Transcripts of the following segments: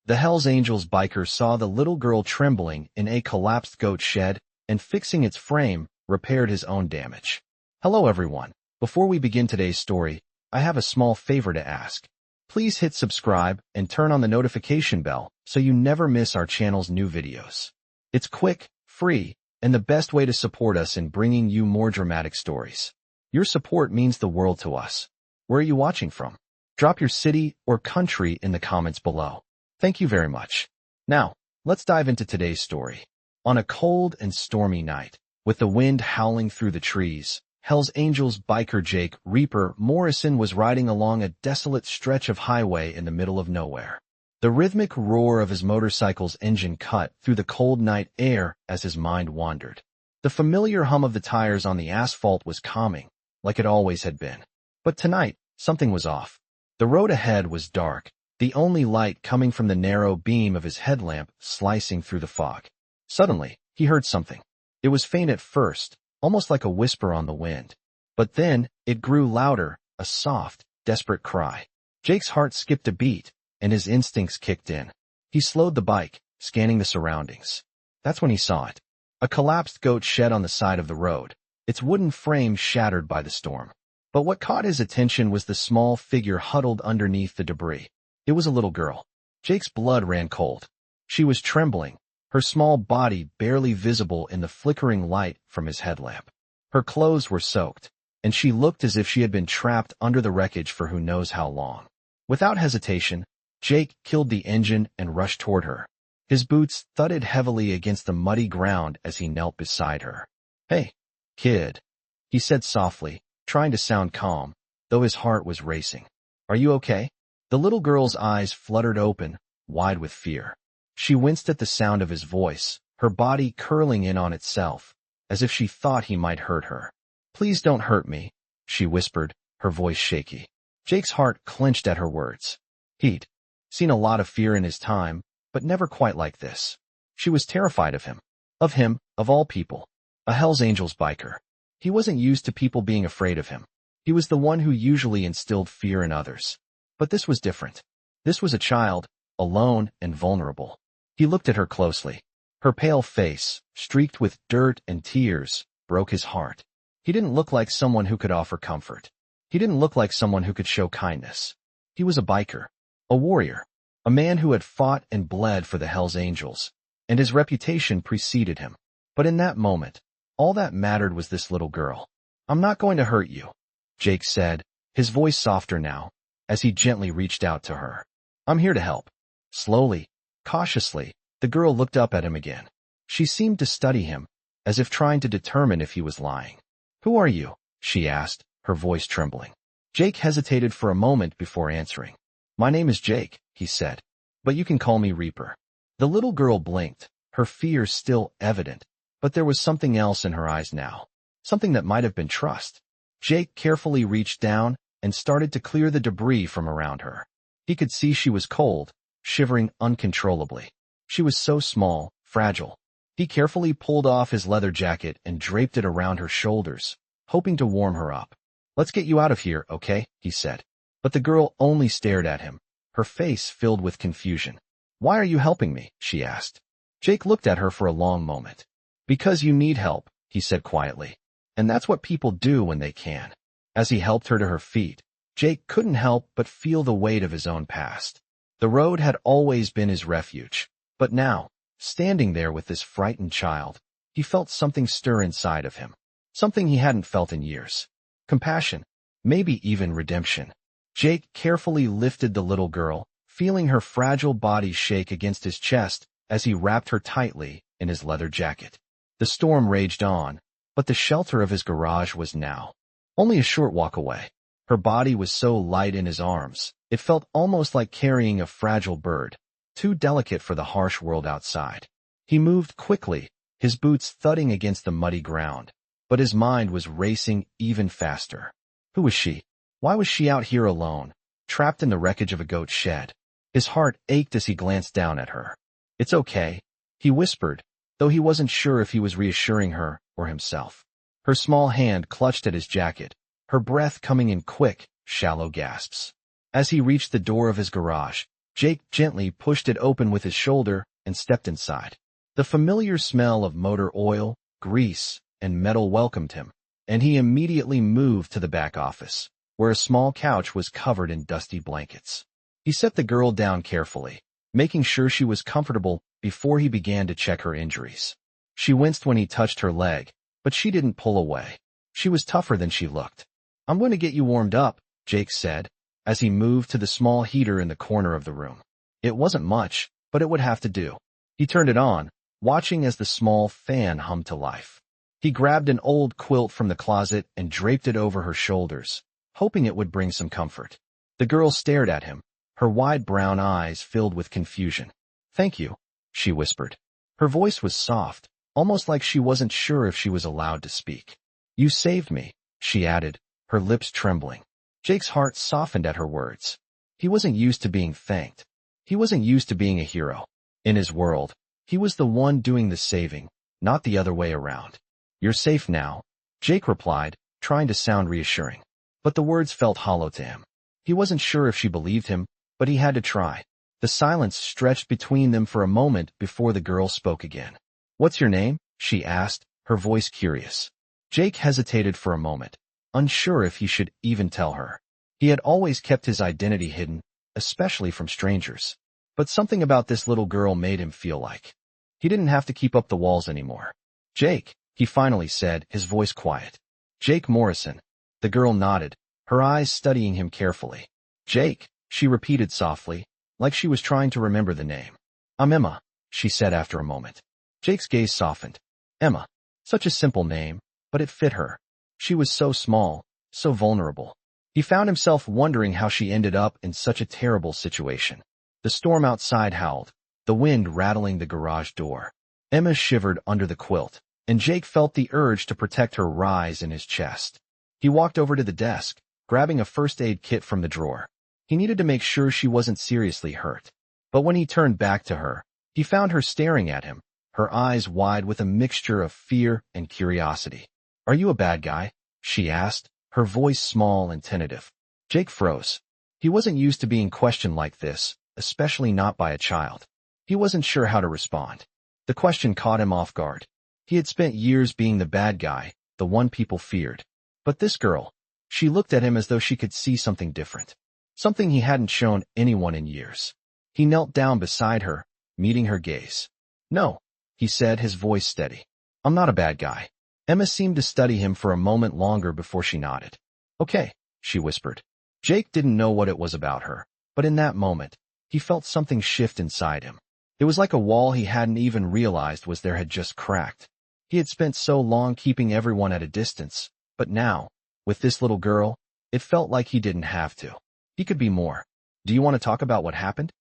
The Hells Angels biker saw the little girl trembling in a collapsed goat shed and, fixing its frame, repaired his own damage. Hello everyone. Before we begin today's story, I have a small favor to ask. Please hit subscribe and turn on the notification bell so you never miss our channel's new videos. It's quick, free, and the best way to support us in bringing you more dramatic stories. Your support means the world to us. Where are you watching from? Drop your city or country in the comments below. Thank you very much. Now, let's dive into today's story. On a cold and stormy night, with the wind howling through the trees, Hells Angels biker Jake Reaper Morrison was riding along a desolate stretch of highway in the middle of nowhere. The rhythmic roar of his motorcycle's engine cut through the cold night air as his mind wandered. The familiar hum of the tires on the asphalt was calming, like it always had been. But tonight, something was off. The road ahead was dark, the only light coming from the narrow beam of his headlamp slicing through the fog. Suddenly, he heard something. It was faint at first, almost like a whisper on the wind. But then, it grew louder, a soft, desperate cry. Jake's heart skipped a beat, and his instincts kicked in. He slowed the bike, scanning the surroundings. That's when he saw it. A collapsed goat shed on the side of the road, its wooden frame shattered by the storm. But what caught his attention was the small figure huddled underneath the debris. It was a little girl. Jake's blood ran cold. She was trembling, her small body barely visible in the flickering light from his headlamp. Her clothes were soaked, and she looked as if she had been trapped under the wreckage for who knows how long. Without hesitation, Jake killed the engine and rushed toward her. His boots thudded heavily against the muddy ground as he knelt beside her. "Hey, kid," he said softly, trying to sound calm, though his heart was racing. "Are you okay?" The little girl's eyes fluttered open, wide with fear. She winced at the sound of his voice, her body curling in on itself, as if she thought he might hurt her. "Please don't hurt me," she whispered, her voice shaky. Jake's heart clenched at her words. He'd seen a lot of fear in his time, but never quite like this. She was terrified of him. Of all people. A Hells Angels biker. He wasn't used to people being afraid of him. He was the one who usually instilled fear in others. But this was different. This was a child, alone and vulnerable. He looked at her closely. Her pale face, streaked with dirt and tears, broke his heart. He didn't look like someone who could offer comfort. He didn't look like someone who could show kindness. He was a biker, a warrior, a man who had fought and bled for the Hells Angels, and his reputation preceded him. But in that moment, all that mattered was this little girl. "I'm not going to hurt you," Jake said, his voice softer now, as he gently reached out to her. "I'm here to help." Slowly, cautiously, the girl looked up at him again. She seemed to study him, as if trying to determine if he was lying. "Who are you?" she asked, her voice trembling. Jake hesitated for a moment before answering. "My name is Jake," he said, "but you can call me Reaper." The little girl blinked, her fear still evident, but there was something else in her eyes now, something that might have been trust. Jake carefully reached down and started to clear the debris from around her. He could see she was cold, shivering uncontrollably. She was so small, fragile. He carefully pulled off his leather jacket and draped it around her shoulders, hoping to warm her up. "Let's get you out of here, okay?" he said. But the girl only stared at him, her face filled with confusion. "Why are you helping me?" she asked. Jake looked at her for a long moment. "Because you need help," he said quietly. "And that's what people do when they can." As he helped her to her feet, Jake couldn't help but feel the weight of his own past. The road had always been his refuge, but now, standing there with this frightened child, he felt something stir inside of him. Something he hadn't felt in years. Compassion, maybe even redemption. Jake carefully lifted the little girl, feeling her fragile body shake against his chest as he wrapped her tightly in his leather jacket. The storm raged on, but the shelter of his garage was now only a short walk away. Her body was so light in his arms, it felt almost like carrying a fragile bird, too delicate for the harsh world outside. He moved quickly, his boots thudding against the muddy ground, but his mind was racing even faster. Who was she? Why was she out here alone, trapped in the wreckage of a goat shed? His heart ached as he glanced down at her. "It's okay," he whispered, though he wasn't sure if he was reassuring her or himself. Her small hand clutched at his jacket, her breath coming in quick, shallow gasps. As he reached the door of his garage, Jake gently pushed it open with his shoulder and stepped inside. The familiar smell of motor oil, grease, and metal welcomed him, and he immediately moved to the back office, where a small couch was covered in dusty blankets. He set the girl down carefully, making sure she was comfortable before he began to check her injuries. She winced when he touched her leg, but she didn't pull away. She was tougher than she looked. "I'm going to get you warmed up," Jake said, as he moved to the small heater in the corner of the room. It wasn't much, but it would have to do. He turned it on, watching as the small fan hummed to life. He grabbed an old quilt from the closet and draped it over her shoulders, hoping it would bring some comfort. The girl stared at him, her wide brown eyes filled with confusion. "Thank you," she whispered. Her voice was soft, almost like she wasn't sure if she was allowed to speak. "You saved me," she added, her lips trembling. Jake's heart softened at her words. He wasn't used to being thanked. He wasn't used to being a hero. In his world, he was the one doing the saving, not the other way around. "You're safe now," Jake replied, trying to sound reassuring. But the words felt hollow to him. He wasn't sure if she believed him, but he had to try. The silence stretched between them for a moment before the girl spoke again. "What's your name?" she asked, her voice curious. Jake hesitated for a moment, unsure if he should even tell her. He had always kept his identity hidden, especially from strangers. But something about this little girl made him feel like he didn't have to keep up the walls anymore. "Jake," he finally said, his voice quiet. "Jake Morrison." The girl nodded, her eyes studying him carefully. "Jake," she repeated softly, like she was trying to remember the name. "I'm Emma," she said after a moment. Jake's gaze softened. Emma. Such a simple name, but it fit her. She was so small, so vulnerable. He found himself wondering how she ended up in such a terrible situation. The storm outside howled, the wind rattling the garage door. Emma shivered under the quilt, and Jake felt the urge to protect her rise in his chest. He walked over to the desk, grabbing a first aid kit from the drawer. He needed to make sure she wasn't seriously hurt. But when he turned back to her, he found her staring at him, her eyes wide with a mixture of fear and curiosity. "Are you a bad guy?" she asked, her voice small and tentative. Jake froze. He wasn't used to being questioned like this, especially not by a child. He wasn't sure how to respond. The question caught him off guard. He had spent years being the bad guy, the one people feared. But this girl, she looked at him as though she could see something different. Something he hadn't shown anyone in years. He knelt down beside her, meeting her gaze. "No," he said, his voice steady. "I'm not a bad guy." Emma seemed to study him for a moment longer before she nodded. "Okay," she whispered. Jake didn't know what it was about her, but in that moment, he felt something shift inside him. It was like a wall he hadn't even realized was there had just cracked. He had spent so long keeping everyone at a distance, but now, with this little girl, it felt like he didn't have to. He could be more. "Do you want to talk about what happened?"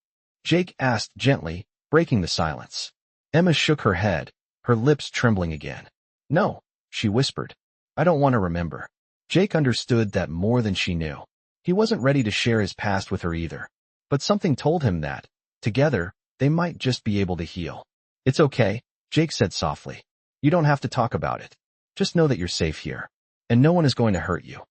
Jake asked gently, breaking the silence. Emma shook her head, her lips trembling again. "No," she whispered. "I don't want to remember." Jake understood that more than she knew. He wasn't ready to share his past with her either. But something told him that, together, they might just be able to heal. "It's okay," Jake said softly. "You don't have to talk about it. Just know that you're safe here. And no one is going to hurt you."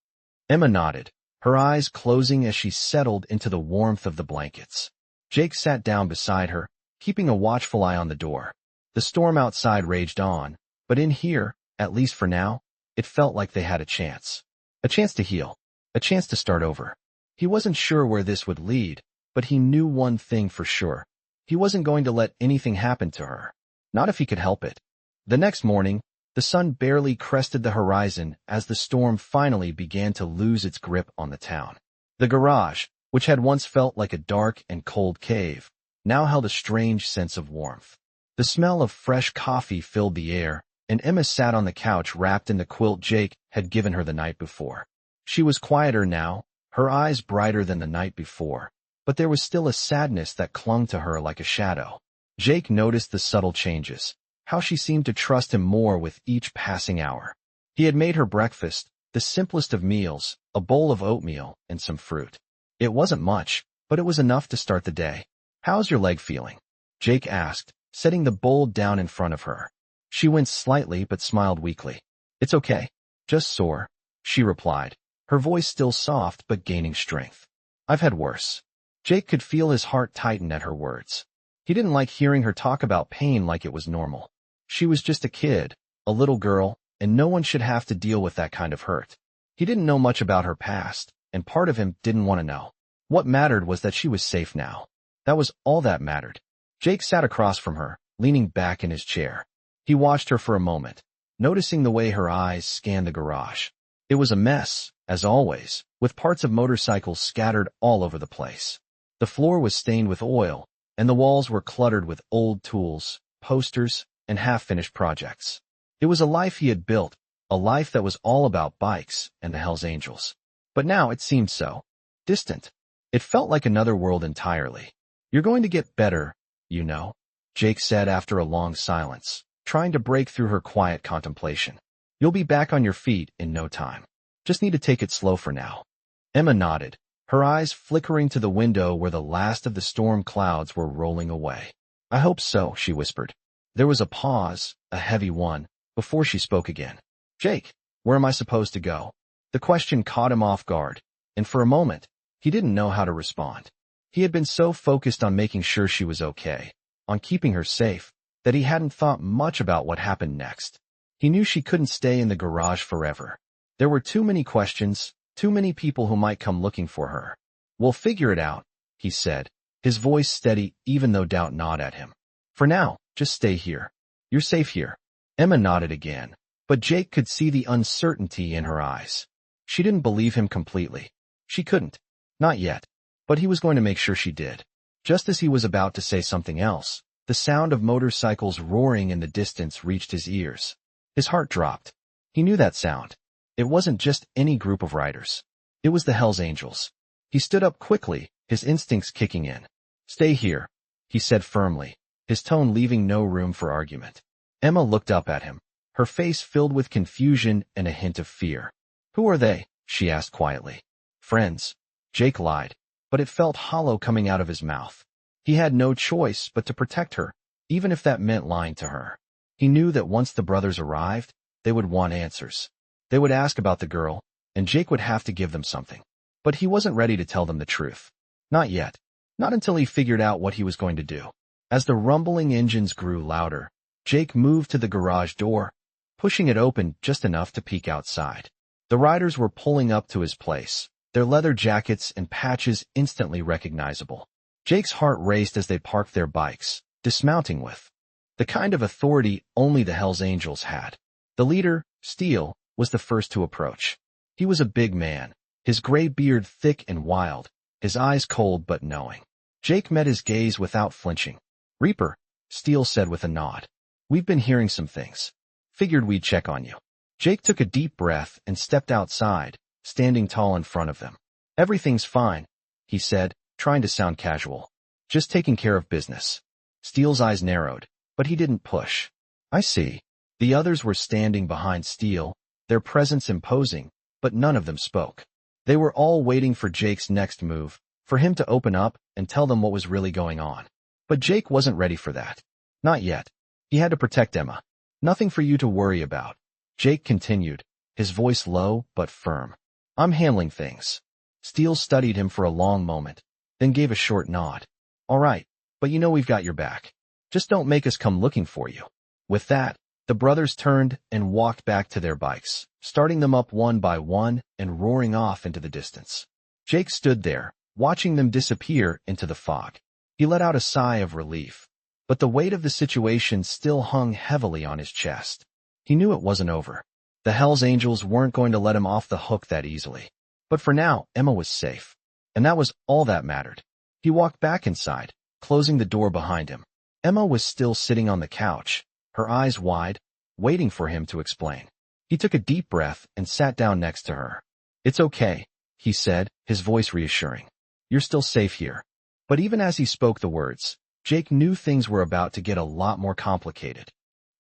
Emma nodded, her eyes closing as she settled into the warmth of the blankets. Jake sat down beside her, keeping a watchful eye on the door. The storm outside raged on, but in here, at least for now, it felt like they had a chance. A chance to heal. A chance to start over. He wasn't sure where this would lead, but he knew one thing for sure. He wasn't going to let anything happen to her. Not if he could help it. The next morning, the sun barely crested the horizon as the storm finally began to lose its grip on the town. The garage, which had once felt like a dark and cold cave, now held a strange sense of warmth. The smell of fresh coffee filled the air, and Emma sat on the couch wrapped in the quilt Jake had given her the night before. She was quieter now, her eyes brighter than the night before, but there was still a sadness that clung to her like a shadow. Jake noticed the subtle changes, how she seemed to trust him more with each passing hour. He had made her breakfast, the simplest of meals, a bowl of oatmeal and some fruit. It wasn't much, but it was enough to start the day. "How's your leg feeling?" Jake asked, setting the bowl down in front of her. She winced slightly but smiled weakly. "It's okay. Just sore," she replied, her voice still soft but gaining strength. "I've had worse." Jake could feel his heart tighten at her words. He didn't like hearing her talk about pain like it was normal. She was just a kid, a little girl, and no one should have to deal with that kind of hurt. He didn't know much about her past, and part of him didn't want to know. What mattered was that she was safe now. That was all that mattered. Jake sat across from her, leaning back in his chair. He watched her for a moment, noticing the way her eyes scanned the garage. It was a mess, as always, with parts of motorcycles scattered all over the place. The floor was stained with oil, and the walls were cluttered with old tools, posters, and half-finished projects. It was a life he had built, a life that was all about bikes and the Hells Angels. But now it seemed so distant. It felt like another world entirely. "You're going to get better, you know," Jake said after a long silence, trying to break through her quiet contemplation. "You'll be back on your feet in no time. Just need to take it slow for now." Emma nodded, her eyes flickering to the window where the last of the storm clouds were rolling away. "I hope so," she whispered. There was a pause, a heavy one, before she spoke again. "Jake, where am I supposed to go?" The question caught him off guard, and for a moment, he didn't know how to respond. He had been so focused on making sure she was okay, on keeping her safe, that he hadn't thought much about what happened next. He knew she couldn't stay in the garage forever. There were too many questions, too many people who might come looking for her. "We'll figure it out," he said, his voice steady even though doubt gnawed at him. "For now, just stay here. You're safe here." Emma nodded again, but Jake could see the uncertainty in her eyes. She didn't believe him completely. She couldn't. Not yet. But he was going to make sure she did. Just as he was about to say something else, the sound of motorcycles roaring in the distance reached his ears. His heart dropped. He knew that sound. It wasn't just any group of riders. It was the Hells Angels. He stood up quickly, his instincts kicking in. "Stay here," he said firmly, his tone leaving no room for argument. Emma looked up at him, her face filled with confusion and a hint of fear. "Who are they?" she asked quietly. "Friends," Jake lied, but it felt hollow coming out of his mouth. He had no choice but to protect her, even if that meant lying to her. He knew that once the brothers arrived, they would want answers. They would ask about the girl, and Jake would have to give them something. But he wasn't ready to tell them the truth. Not yet. Not until he figured out what he was going to do. As the rumbling engines grew louder, Jake moved to the garage door, pushing it open just enough to peek outside. The riders were pulling up to his place, their leather jackets and patches instantly recognizable. Jake's heart raced as they parked their bikes, dismounting with the kind of authority only the Hells Angels had. The leader, Steele, was the first to approach. He was a big man, his gray beard thick and wild, his eyes cold but knowing. Jake met his gaze without flinching. "Reaper," Steele said with a nod. "We've been hearing some things. Figured we'd check on you." Jake took a deep breath and stepped outside, standing tall in front of them. "Everything's fine," he said, trying to sound casual. "Just taking care of business." Steele's eyes narrowed, but he didn't push. "I see." The others were standing behind Steele, their presence imposing, but none of them spoke. They were all waiting for Jake's next move, for him to open up and tell them what was really going on. But Jake wasn't ready for that. Not yet. He had to protect Emma. "Nothing for you to worry about," Jake continued, his voice low but firm. "I'm handling things." Steele studied him for a long moment, then gave a short nod. "All right, but you know we've got your back. Just don't make us come looking for you." With that, the brothers turned and walked back to their bikes, starting them up one by one and roaring off into the distance. Jake stood there, watching them disappear into the fog. He let out a sigh of relief, but the weight of the situation still hung heavily on his chest. He knew it wasn't over. The Hells Angels weren't going to let him off the hook that easily. But for now, Emma was safe, and that was all that mattered. He walked back inside, closing the door behind him. Emma was still sitting on the couch, her eyes wide, waiting for him to explain. He took a deep breath and sat down next to her. "It's okay," he said, his voice reassuring. "You're still safe here." But even as he spoke the words, Jake knew things were about to get a lot more complicated.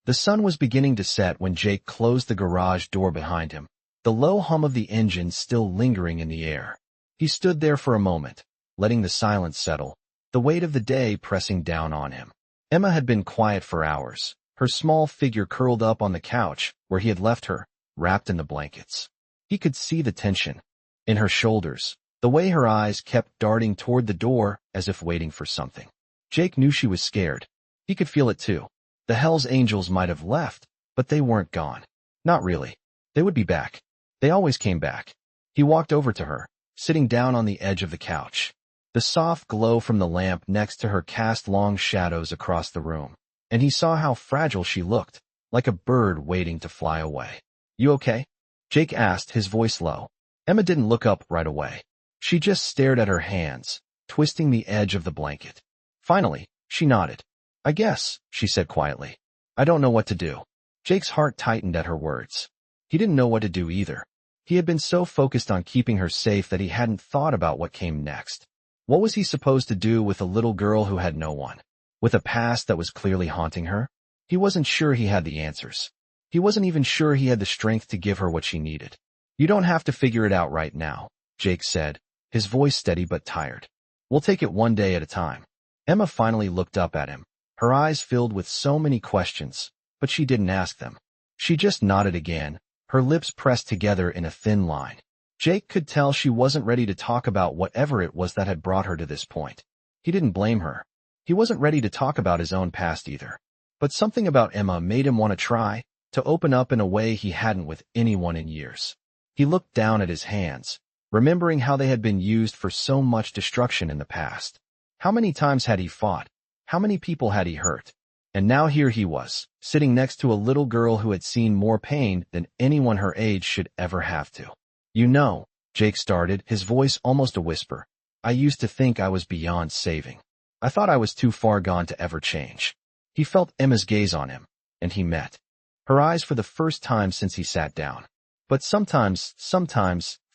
The sun was beginning to set when Jake closed the garage door behind him, the low hum of the engine still lingering in the air. He stood there for a moment, letting the silence settle, the weight of the day pressing down on him. Emma had been quiet for hours, her small figure curled up on the couch where he had left her, wrapped in the blankets. He could see the tension in her shoulders, the The way her eyes kept darting toward the door as if waiting for something. Jake knew she was scared. He could feel it too. The Hell's Angels might have left, but they weren't gone. Not really. They would be back. They always came back. He walked over to her, sitting down on the edge of the couch. The soft glow from the lamp next to her cast long shadows across the room, and he saw how fragile she looked, like a bird waiting to fly away. "You okay?" Jake asked, his voice low. Emma didn't look up right away. She just stared at her hands, twisting the edge of the blanket. Finally, she nodded. "I guess," she said quietly. "I don't know what to do." Jake's heart tightened at her words. He didn't know what to do either. He had been so focused on keeping her safe that he hadn't thought about what came next. What was he supposed to do with a little girl who had no one, with a past that was clearly haunting her? He wasn't sure he had the answers. He wasn't even sure he had the strength to give her what she needed. "You don't have to figure it out right now," Jake said, his voice steady but tired. "We'll take it one day at a time." Emma finally looked up at him, her eyes filled with so many questions, but she didn't ask them. She just nodded again, her lips pressed together in a thin line. Jake could tell she wasn't ready to talk about whatever it was that had brought her to this point. He didn't blame her. He wasn't ready to talk about his own past either. But something about Emma made him want to try, to open up in a way he hadn't with anyone in years. He looked down at his hands, remembering how they had been used for so much destruction in the past. How many times had he fought? How many people had he hurt? And now here he was, sitting next to a little girl who had seen more pain than anyone her age should ever have to. "You know," Jake started, his voice almost a whisper, "I used to think I was beyond saving. I thought I was too far gone to ever change." He felt Emma's gaze on him, and he met her eyes for the first time since he sat down. But sometimes,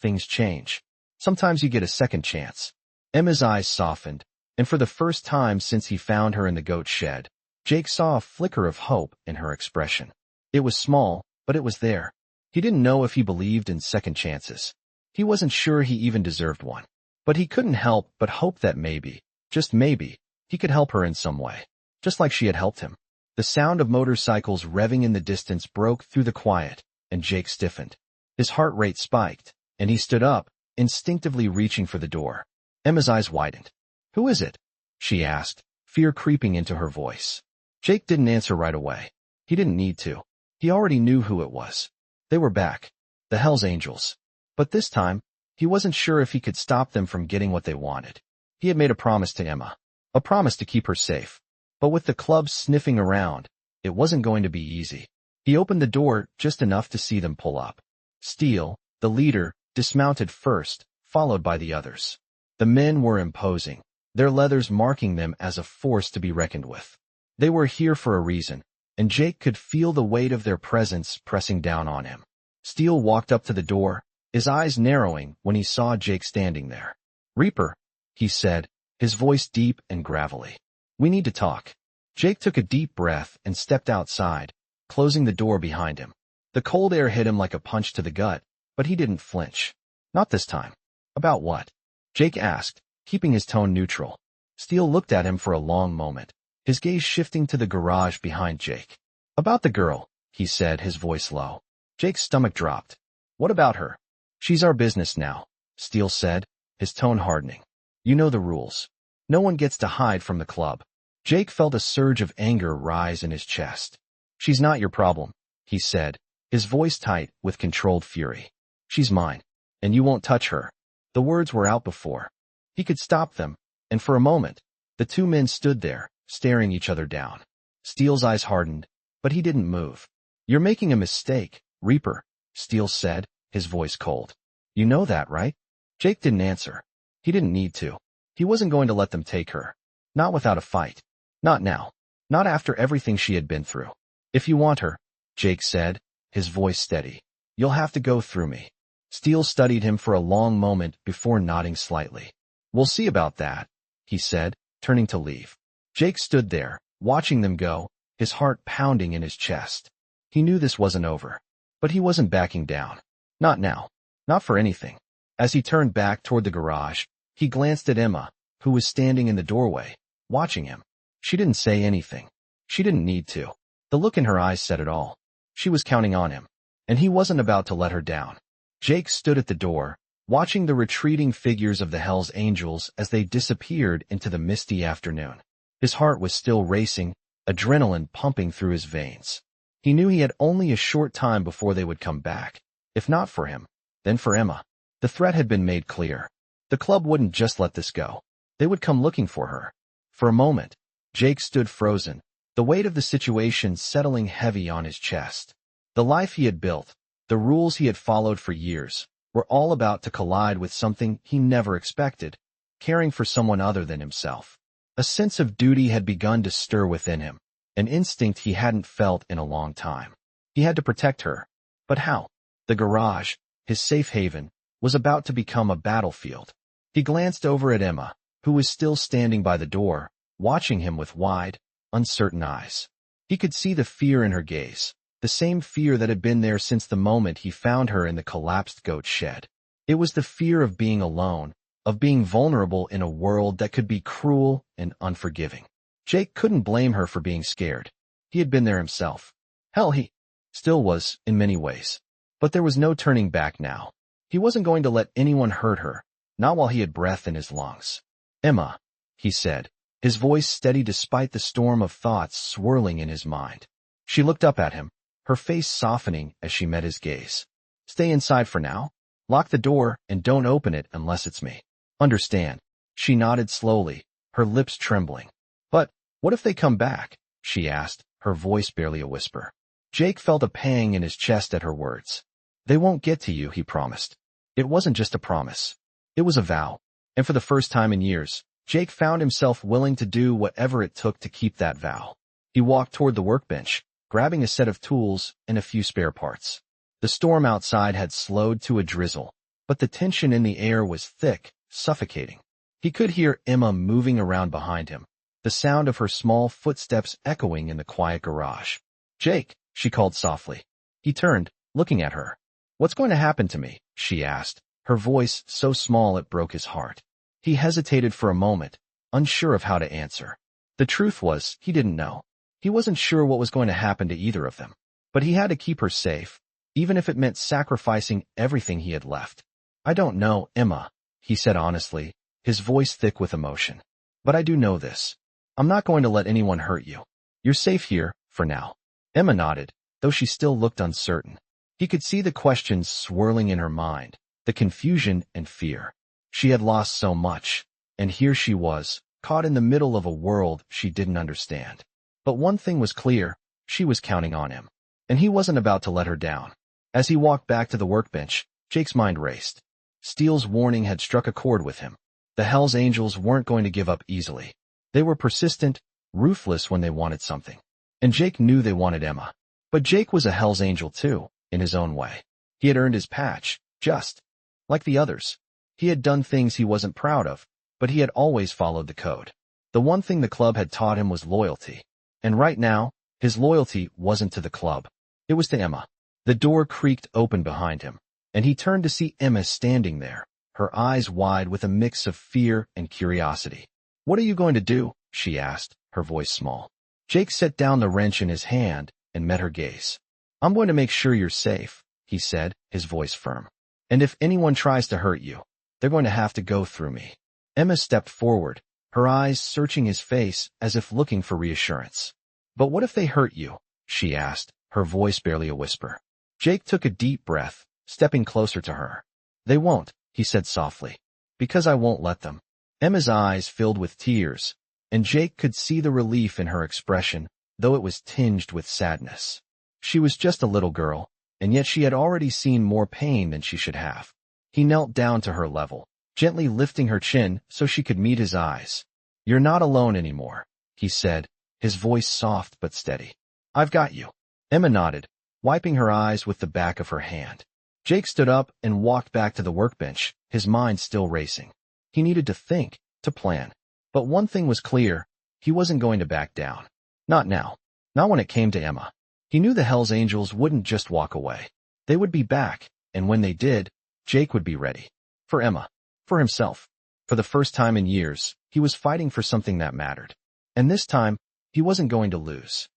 things change. Sometimes you get a second chance. Emma's eyes softened, and for the first time since he found her in the goat shed, Jake saw a flicker of hope in her expression. It was small, but it was there. He didn't know if he believed in second chances. He wasn't sure he even deserved one. But he couldn't help but hope that maybe, just maybe, he could help her in some way, just like she had helped him. The sound of motorcycles revving in the distance broke through the quiet, and Jake stiffened. His heart rate spiked, and he stood up, instinctively reaching for the door. Emma's eyes widened. "Who is it?" she asked, fear creeping into her voice. Jake didn't answer right away. He didn't need to. He already knew who it was. They were back. The Hell's Angels. But this time, he wasn't sure if he could stop them from getting what they wanted. He had made a promise to Emma. A promise to keep her safe. But with the clubs sniffing around, it wasn't going to be easy. He opened the door just enough to see them pull up. Steele, the leader, dismounted first, followed by the others. The men were imposing, their leathers marking them as a force to be reckoned with. They were here for a reason, and Jake could feel the weight of their presence pressing down on him. Steele walked up to the door, his eyes narrowing when he saw Jake standing there. "Reaper," he said, his voice deep and gravelly. "We need to talk." Jake took a deep breath and stepped outside, closing the door behind him. The cold air hit him like a punch to the gut, but he didn't flinch. "Not this time." "About what?" Jake asked, keeping his tone neutral. Steele looked at him for a long moment, his gaze shifting to the garage behind Jake. "About the girl," he said, his voice low. Jake's stomach dropped. "What about her?" "She's our business now," Steele said, his tone hardening. "You know the rules. No one gets to hide from the club." Jake felt a surge of anger rise in his chest. "She's not your problem," he said, his voice tight with controlled fury. "She's mine, and you won't touch her." The words were out before he could stop them, and for a moment, the two men stood there, staring each other down. Steele's eyes hardened, but he didn't move. "You're making a mistake, Reaper," Steele said, his voice cold. "You know that, right?" Jake didn't answer. He didn't need to. He wasn't going to let them take her. Not without a fight. Not now. Not after everything she had been through. "If you want her," Jake said, his voice steady, "you'll have to go through me." Steele studied him for a long moment before nodding slightly. "We'll see about that," he said, turning to leave. Jake stood there, watching them go, his heart pounding in his chest. He knew this wasn't over. But he wasn't backing down. Not now. Not for anything. As he turned back toward the garage, he glanced at Emma, who was standing in the doorway, watching him. She didn't say anything. She didn't need to. The look in her eyes said it all. She was counting on him, and he wasn't about to let her down. Jake stood at the door, watching the retreating figures of the Hell's Angels as they disappeared into the misty afternoon. His heart was still racing, adrenaline pumping through his veins. He knew he had only a short time before they would come back. If not for him, then for Emma. The threat had been made clear. The club wouldn't just let this go. They would come looking for her. For a moment, Jake stood frozen, the weight of the situation settling heavy on his chest. The life he had built, the rules he had followed for years, were all about to collide with something he never expected, caring for someone other than himself. A sense of duty had begun to stir within him, an instinct he hadn't felt in a long time. He had to protect her. But how? The garage, his safe haven, was about to become a battlefield. He glanced over at Emma, who was still standing by the door, watching him with wide, uncertain eyes. He could see the fear in her gaze, the same fear that had been there since the moment he found her in the collapsed goat shed. It was the fear of being alone, of being vulnerable in a world that could be cruel and unforgiving. Jake couldn't blame her for being scared. He had been there himself. Hell, he still was, in many ways. But there was no turning back now. He wasn't going to let anyone hurt her, not while he had breath in his lungs. Emma, he said, his voice steady despite the storm of thoughts swirling in his mind. She looked up at him, her face softening as she met his gaze. Stay inside for now. Lock the door and don't open it unless it's me. Understand? She nodded slowly, her lips trembling. But what if they come back? She asked, her voice barely a whisper. Jake felt a pang in his chest at her words. They won't get to you, he promised. It wasn't just a promise. It was a vow. And for the first time in years, Jake found himself willing to do whatever it took to keep that vow. He walked toward the workbench, grabbing a set of tools and a few spare parts. The storm outside had slowed to a drizzle, but the tension in the air was thick, suffocating. He could hear Emma moving around behind him, the sound of her small footsteps echoing in the quiet garage. Jake, she called softly. He turned, looking at her. What's going to happen to me? She asked, her voice so small it broke his heart. He hesitated for a moment, unsure of how to answer. The truth was, he didn't know. He wasn't sure what was going to happen to either of them. But he had to keep her safe, even if it meant sacrificing everything he had left. I don't know, Emma, he said honestly, his voice thick with emotion. But I do know this. I'm not going to let anyone hurt you. You're safe here, for now. Emma nodded, though she still looked uncertain. He could see the questions swirling in her mind, the confusion and fear. She had lost so much, and here she was, caught in the middle of a world she didn't understand. But one thing was clear, she was counting on him, and he wasn't about to let her down. As he walked back to the workbench, Jake's mind raced. Steele's warning had struck a chord with him. The Hell's Angels weren't going to give up easily. They were persistent, ruthless when they wanted something. And Jake knew they wanted Emma. But Jake was a Hell's Angel too, in his own way. He had earned his patch, just like the others. He had done things he wasn't proud of, but he had always followed the code. The one thing the club had taught him was loyalty. And right now, his loyalty wasn't to the club. It was to Emma. The door creaked open behind him, and he turned to see Emma standing there, her eyes wide with a mix of fear and curiosity. What are you going to do? She asked, her voice small. Jake set down the wrench in his hand and met her gaze. I'm going to make sure you're safe, he said, his voice firm. And if anyone tries to hurt you, they're going to have to go through me. Emma stepped forward, her eyes searching his face as if looking for reassurance. But what if they hurt you? She asked, her voice barely a whisper. Jake took a deep breath, stepping closer to her. They won't, he said softly. Because I won't let them. Emma's eyes filled with tears, and Jake could see the relief in her expression, though it was tinged with sadness. She was just a little girl, and yet she had already seen more pain than she should have. He knelt down to her level, gently lifting her chin so she could meet his eyes. You're not alone anymore, he said, his voice soft but steady. I've got you. Emma nodded, wiping her eyes with the back of her hand. Jake stood up and walked back to the workbench, his mind still racing. He needed to think, to plan. But one thing was clear, he wasn't going to back down. Not now. Not when it came to Emma. He knew the Hell's Angels wouldn't just walk away. They would be back, and when they did, Jake would be ready. For Emma. For himself. For the first time in years, he was fighting for something that mattered. And this time, he wasn't going to lose.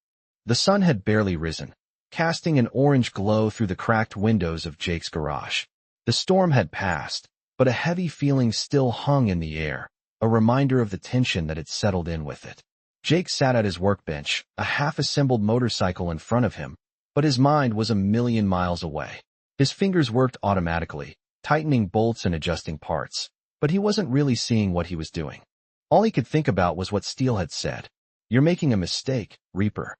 The sun had barely risen, casting an orange glow through the cracked windows of Jake's garage. The storm had passed, but a heavy feeling still hung in the air, a reminder of the tension that had settled in with it. Jake sat at his workbench, a half-assembled motorcycle in front of him, but his mind was a million miles away. His fingers worked automatically, tightening bolts and adjusting parts, but he wasn't really seeing what he was doing. All he could think about was what Steele had said. "You're making a mistake, Reaper."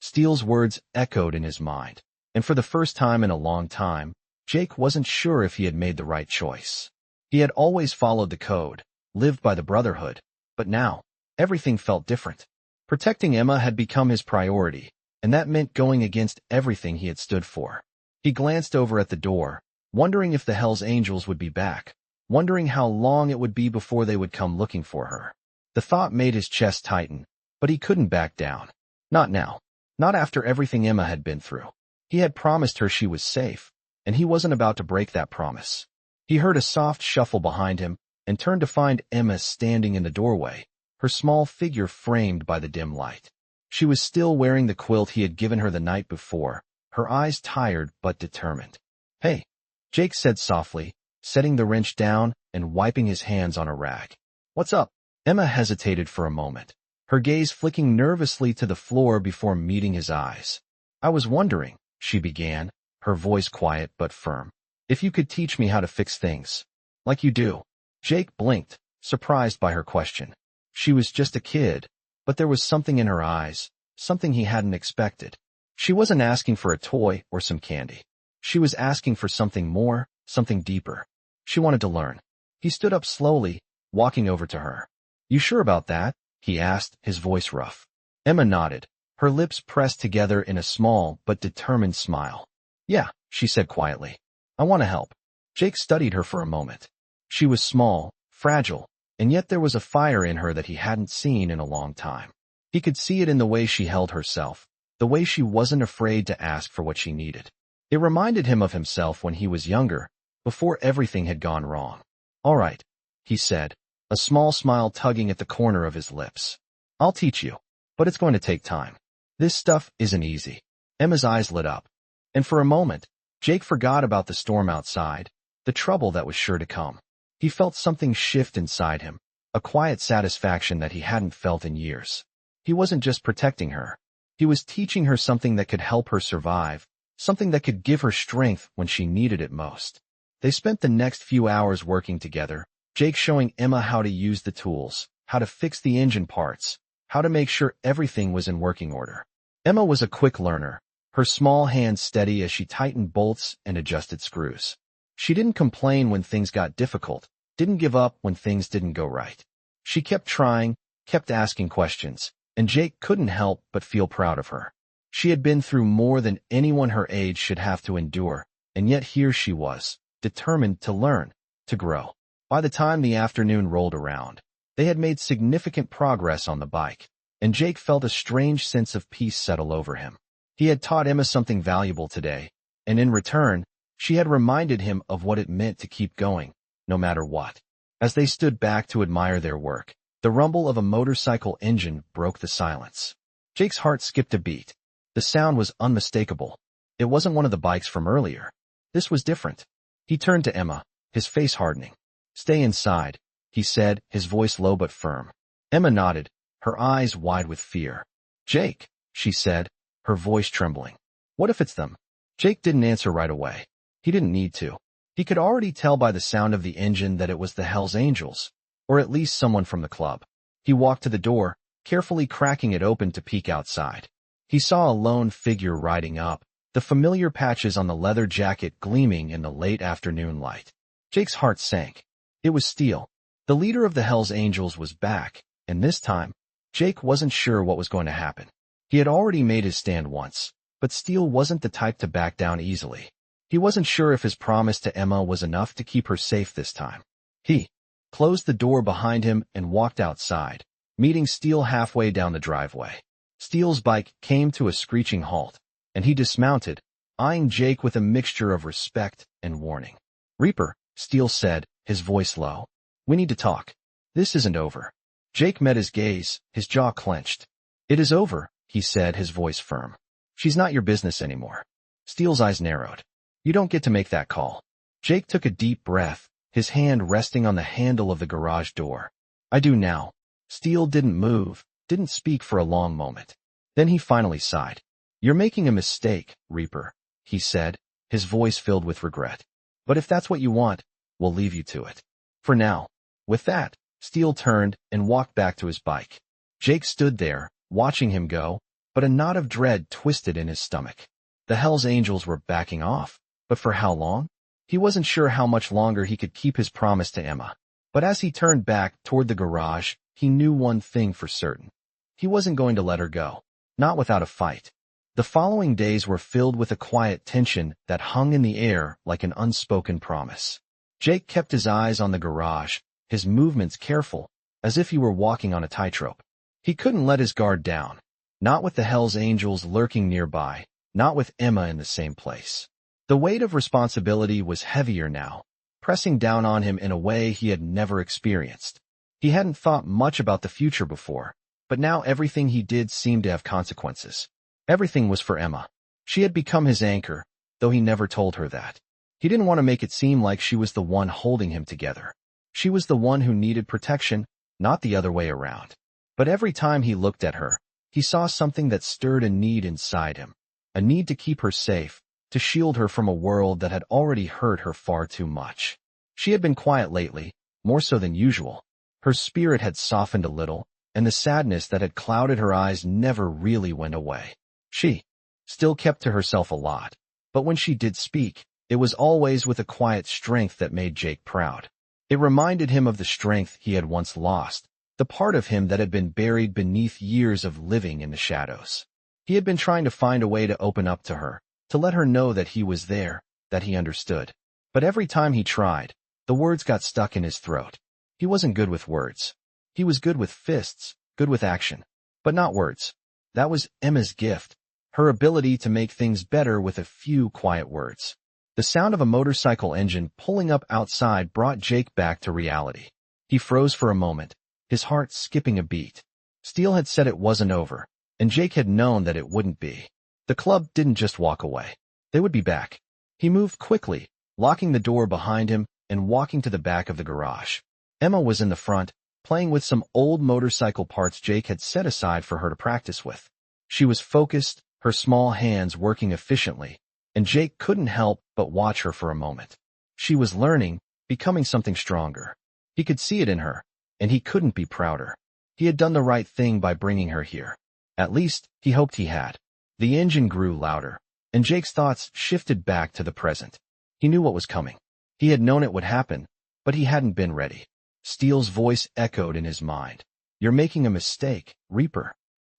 Steele's words echoed in his mind, and for the first time in a long time, Jake wasn't sure if he had made the right choice. He had always followed the code, lived by the Brotherhood, but now, everything felt different. Protecting Emma had become his priority, and that meant going against everything he had stood for. He glanced over at the door, wondering if the Hells Angels would be back, wondering how long it would be before they would come looking for her. The thought made his chest tighten, but he couldn't back down. Not now. Not after everything Emma had been through. He had promised her she was safe, and he wasn't about to break that promise. He heard a soft shuffle behind him and turned to find Emma standing in the doorway, her small figure framed by the dim light. She was still wearing the quilt he had given her the night before, her eyes tired but determined. "Hey," Jake said softly, setting the wrench down and wiping his hands on a rag. "What's up?" Emma hesitated for a moment, her gaze flicking nervously to the floor before meeting his eyes. "I was wondering," she began, her voice quiet but firm, "if you could teach me how to fix things. Like you do." Jake blinked, surprised by her question. She was just a kid, but there was something in her eyes, something he hadn't expected. She wasn't asking for a toy or some candy. She was asking for something more, something deeper. She wanted to learn. He stood up slowly, walking over to her. "You sure about that?" he asked, his voice rough. Emma nodded, her lips pressed together in a small but determined smile. "Yeah," she said quietly. "I want to help." Jake studied her for a moment. She was small, fragile, and yet there was a fire in her that he hadn't seen in a long time. He could see it in the way she held herself, the way she wasn't afraid to ask for what she needed. It reminded him of himself when he was younger, before everything had gone wrong. "All right," he said, a small smile tugging at the corner of his lips. "I'll teach you, but it's going to take time. This stuff isn't easy." Emma's eyes lit up, and for a moment, Jake forgot about the storm outside, the trouble that was sure to come. He felt something shift inside him, a quiet satisfaction that he hadn't felt in years. He wasn't just protecting her. He was teaching her something that could help her survive, something that could give her strength when she needed it most. They spent the next few hours working together, Jake showing Emma how to use the tools, how to fix the engine parts, how to make sure everything was in working order. Emma was a quick learner, her small hands steady as she tightened bolts and adjusted screws. She didn't complain when things got difficult, didn't give up when things didn't go right. She kept trying, kept asking questions, and Jake couldn't help but feel proud of her. She had been through more than anyone her age should have to endure, and yet here she was, determined to learn, to grow. By the time the afternoon rolled around, they had made significant progress on the bike, and Jake felt a strange sense of peace settle over him. He had taught Emma something valuable today, and in return, she had reminded him of what it meant to keep going, no matter what. As they stood back to admire their work, the rumble of a motorcycle engine broke the silence. Jake's heart skipped a beat. The sound was unmistakable. It wasn't one of the bikes from earlier. This was different. He turned to Emma, his face hardening. "Stay inside," he said, his voice low but firm. Emma nodded, her eyes wide with fear. "Jake," she said, her voice trembling. "What if it's them?" Jake didn't answer right away. He didn't need to. He could already tell by the sound of the engine that it was the Hells Angels, or at least someone from the club. He walked to the door, carefully cracking it open to peek outside. He saw a lone figure riding up, the familiar patches on the leather jacket gleaming in the late afternoon light. Jake's heart sank. It was Steele. The leader of the Hells Angels was back, and this time, Jake wasn't sure what was going to happen. He had already made his stand once, but Steele wasn't the type to back down easily. He wasn't sure if his promise to Emma was enough to keep her safe this time. He closed the door behind him and walked outside, meeting Steele halfway down the driveway. Steele's bike came to a screeching halt, and he dismounted, eyeing Jake with a mixture of respect and warning. "Reaper," Steele said, his voice low. "We need to talk. This isn't over." Jake met his gaze, his jaw clenched. "It is over," he said, his voice firm. "She's not your business anymore." Steele's eyes narrowed. "You don't get to make that call." Jake took a deep breath, his hand resting on the handle of the garage door. I do now. Steele didn't move, didn't speak for a long moment. Then he finally sighed. You're making a mistake, Reaper, he said, his voice filled with regret. But if that's what you want, we'll leave you to it. For now. With that, Steele turned and walked back to his bike. Jake stood there, watching him go, but a knot of dread twisted in his stomach. The Hells Angels were backing off, but for how long? He wasn't sure how much longer he could keep his promise to Emma. But as he turned back toward the garage, he knew one thing for certain. He wasn't going to let her go. Not without a fight. The following days were filled with a quiet tension that hung in the air like an unspoken promise. Jake kept his eyes on the garage, his movements careful, as if he were walking on a tightrope. He couldn't let his guard down. Not with the Hells Angels lurking nearby, not with Emma in the same place. The weight of responsibility was heavier now, pressing down on him in a way he had never experienced. He hadn't thought much about the future before, but now everything he did seemed to have consequences. Everything was for Emma. She had become his anchor, though he never told her that. He didn't want to make it seem like she was the one holding him together. She was the one who needed protection, not the other way around. But every time he looked at her, he saw something that stirred a need inside him. A need to keep her safe, to shield her from a world that had already hurt her far too much. She had been quiet lately, more so than usual. Her spirit had softened a little, and the sadness that had clouded her eyes never really went away. She still kept to herself a lot, but when she did speak, it was always with a quiet strength that made Jake proud. It reminded him of the strength he had once lost, the part of him that had been buried beneath years of living in the shadows. He had been trying to find a way to open up to her, to let her know that he was there, that he understood. But every time he tried, the words got stuck in his throat. He wasn't good with words. He was good with fists, good with action, but not words. That was Emma's gift, her ability to make things better with a few quiet words. The sound of a motorcycle engine pulling up outside brought Jake back to reality. He froze for a moment, his heart skipping a beat. Steele had said it wasn't over, and Jake had known that it wouldn't be. The club didn't just walk away. They would be back. He moved quickly, locking the door behind him and walking to the back of the garage. Emma was in the front, playing with some old motorcycle parts Jake had set aside for her to practice with. She was focused, her small hands working efficiently, and Jake couldn't help but watch her for a moment. She was learning, becoming something stronger. He could see it in her, and he couldn't be prouder. He had done the right thing by bringing her here. At least, he hoped he had. The engine grew louder, and Jake's thoughts shifted back to the present. He knew what was coming. He had known it would happen, but he hadn't been ready. Steele's voice echoed in his mind. You're making a mistake, Reaper.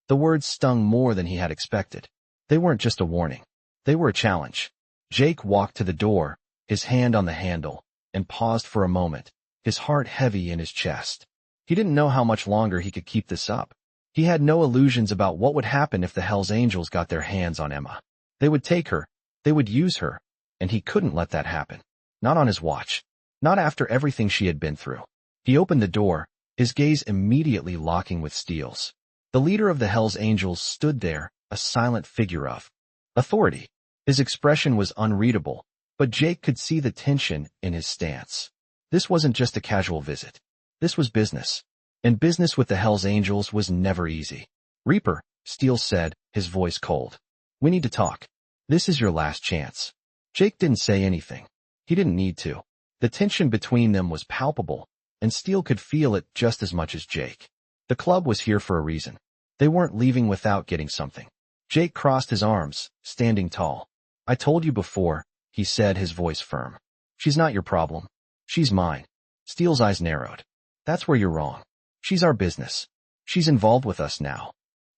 The words stung more than he had expected. They weren't just a warning. They were a challenge. Jake walked to the door, his hand on the handle, and paused for a moment, his heart heavy in his chest. He didn't know how much longer he could keep this up. He had no illusions about what would happen if the Hells Angels got their hands on Emma. They would take her, they would use her, and he couldn't let that happen. Not on his watch. Not after everything she had been through. He opened the door, his gaze immediately locking with Steele's. The leader of the Hells Angels stood there, a silent figure of authority. His expression was unreadable, but Jake could see the tension in his stance. This wasn't just a casual visit. This was business. And business with the Hells Angels was never easy. Reaper, Steele said, his voice cold. We need to talk. This is your last chance. Jake didn't say anything. He didn't need to. The tension between them was palpable, and Steele could feel it just as much as Jake. The club was here for a reason. They weren't leaving without getting something. Jake crossed his arms, standing tall. I told you before, he said, his voice firm. She's not your problem. She's mine. Steele's eyes narrowed. That's where you're wrong. She's our business. She's involved with us now.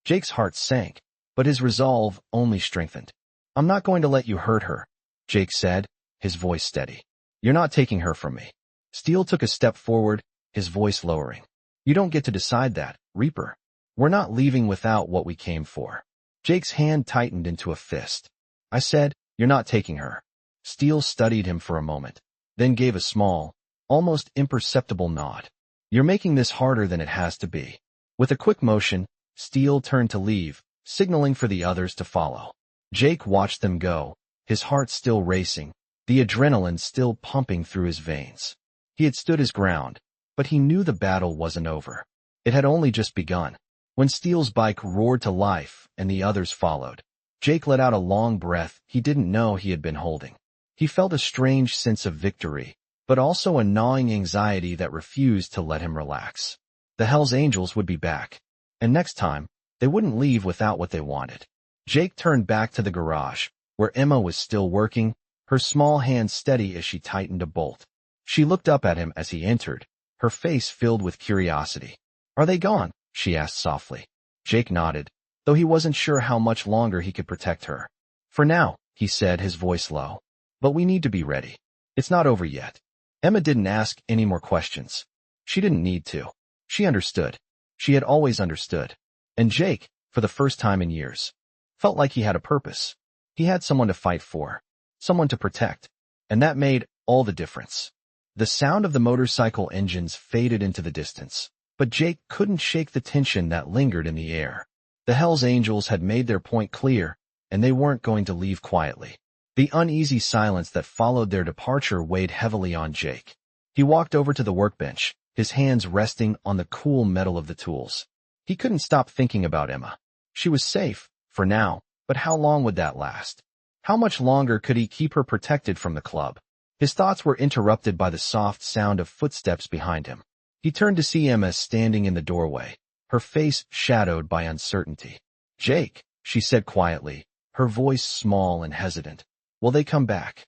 Jake's heart sank, but his resolve only strengthened. I'm not going to let you hurt her, Jake said, his voice steady. You're not taking her from me. Steele took a step forward, his voice lowering. You don't get to decide that, Reaper. We're not leaving without what we came for. Jake's hand tightened into a fist. I said, you're not taking her. Steele studied him for a moment, then gave a small, almost imperceptible nod. You're making this harder than it has to be. With a quick motion, Steele turned to leave, signaling for the others to follow. Jake watched them go, his heart still racing, the adrenaline still pumping through his veins. He had stood his ground, but he knew the battle wasn't over. It had only just begun. When Steele's bike roared to life and the others followed, Jake let out a long breath he didn't know he had been holding. He felt a strange sense of victory, but also a gnawing anxiety that refused to let him relax. The Hells Angels would be back, and next time, they wouldn't leave without what they wanted. Jake turned back to the garage, where Emma was still working, her small hand steady as she tightened a bolt. She looked up at him as he entered, her face filled with curiosity. "Are they gone?" she asked softly. Jake nodded, though he wasn't sure how much longer he could protect her. "For now," he said, his voice low. "But we need to be ready. It's not over yet." Emma didn't ask any more questions. She didn't need to. She understood. She had always understood. And Jake, for the first time in years, felt like he had a purpose. He had someone to fight for, someone to protect, and that made all the difference. The sound of the motorcycle engines faded into the distance, but Jake couldn't shake the tension that lingered in the air. The Hells Angels had made their point clear, and they weren't going to leave quietly. The uneasy silence that followed their departure weighed heavily on Jake. He walked over to the workbench, his hands resting on the cool metal of the tools. He couldn't stop thinking about Emma. She was safe, for now, but how long would that last? How much longer could he keep her protected from the club? His thoughts were interrupted by the soft sound of footsteps behind him. He turned to see Emma standing in the doorway, her face shadowed by uncertainty. "Jake," she said quietly, her voice small and hesitant. "Will they come back?"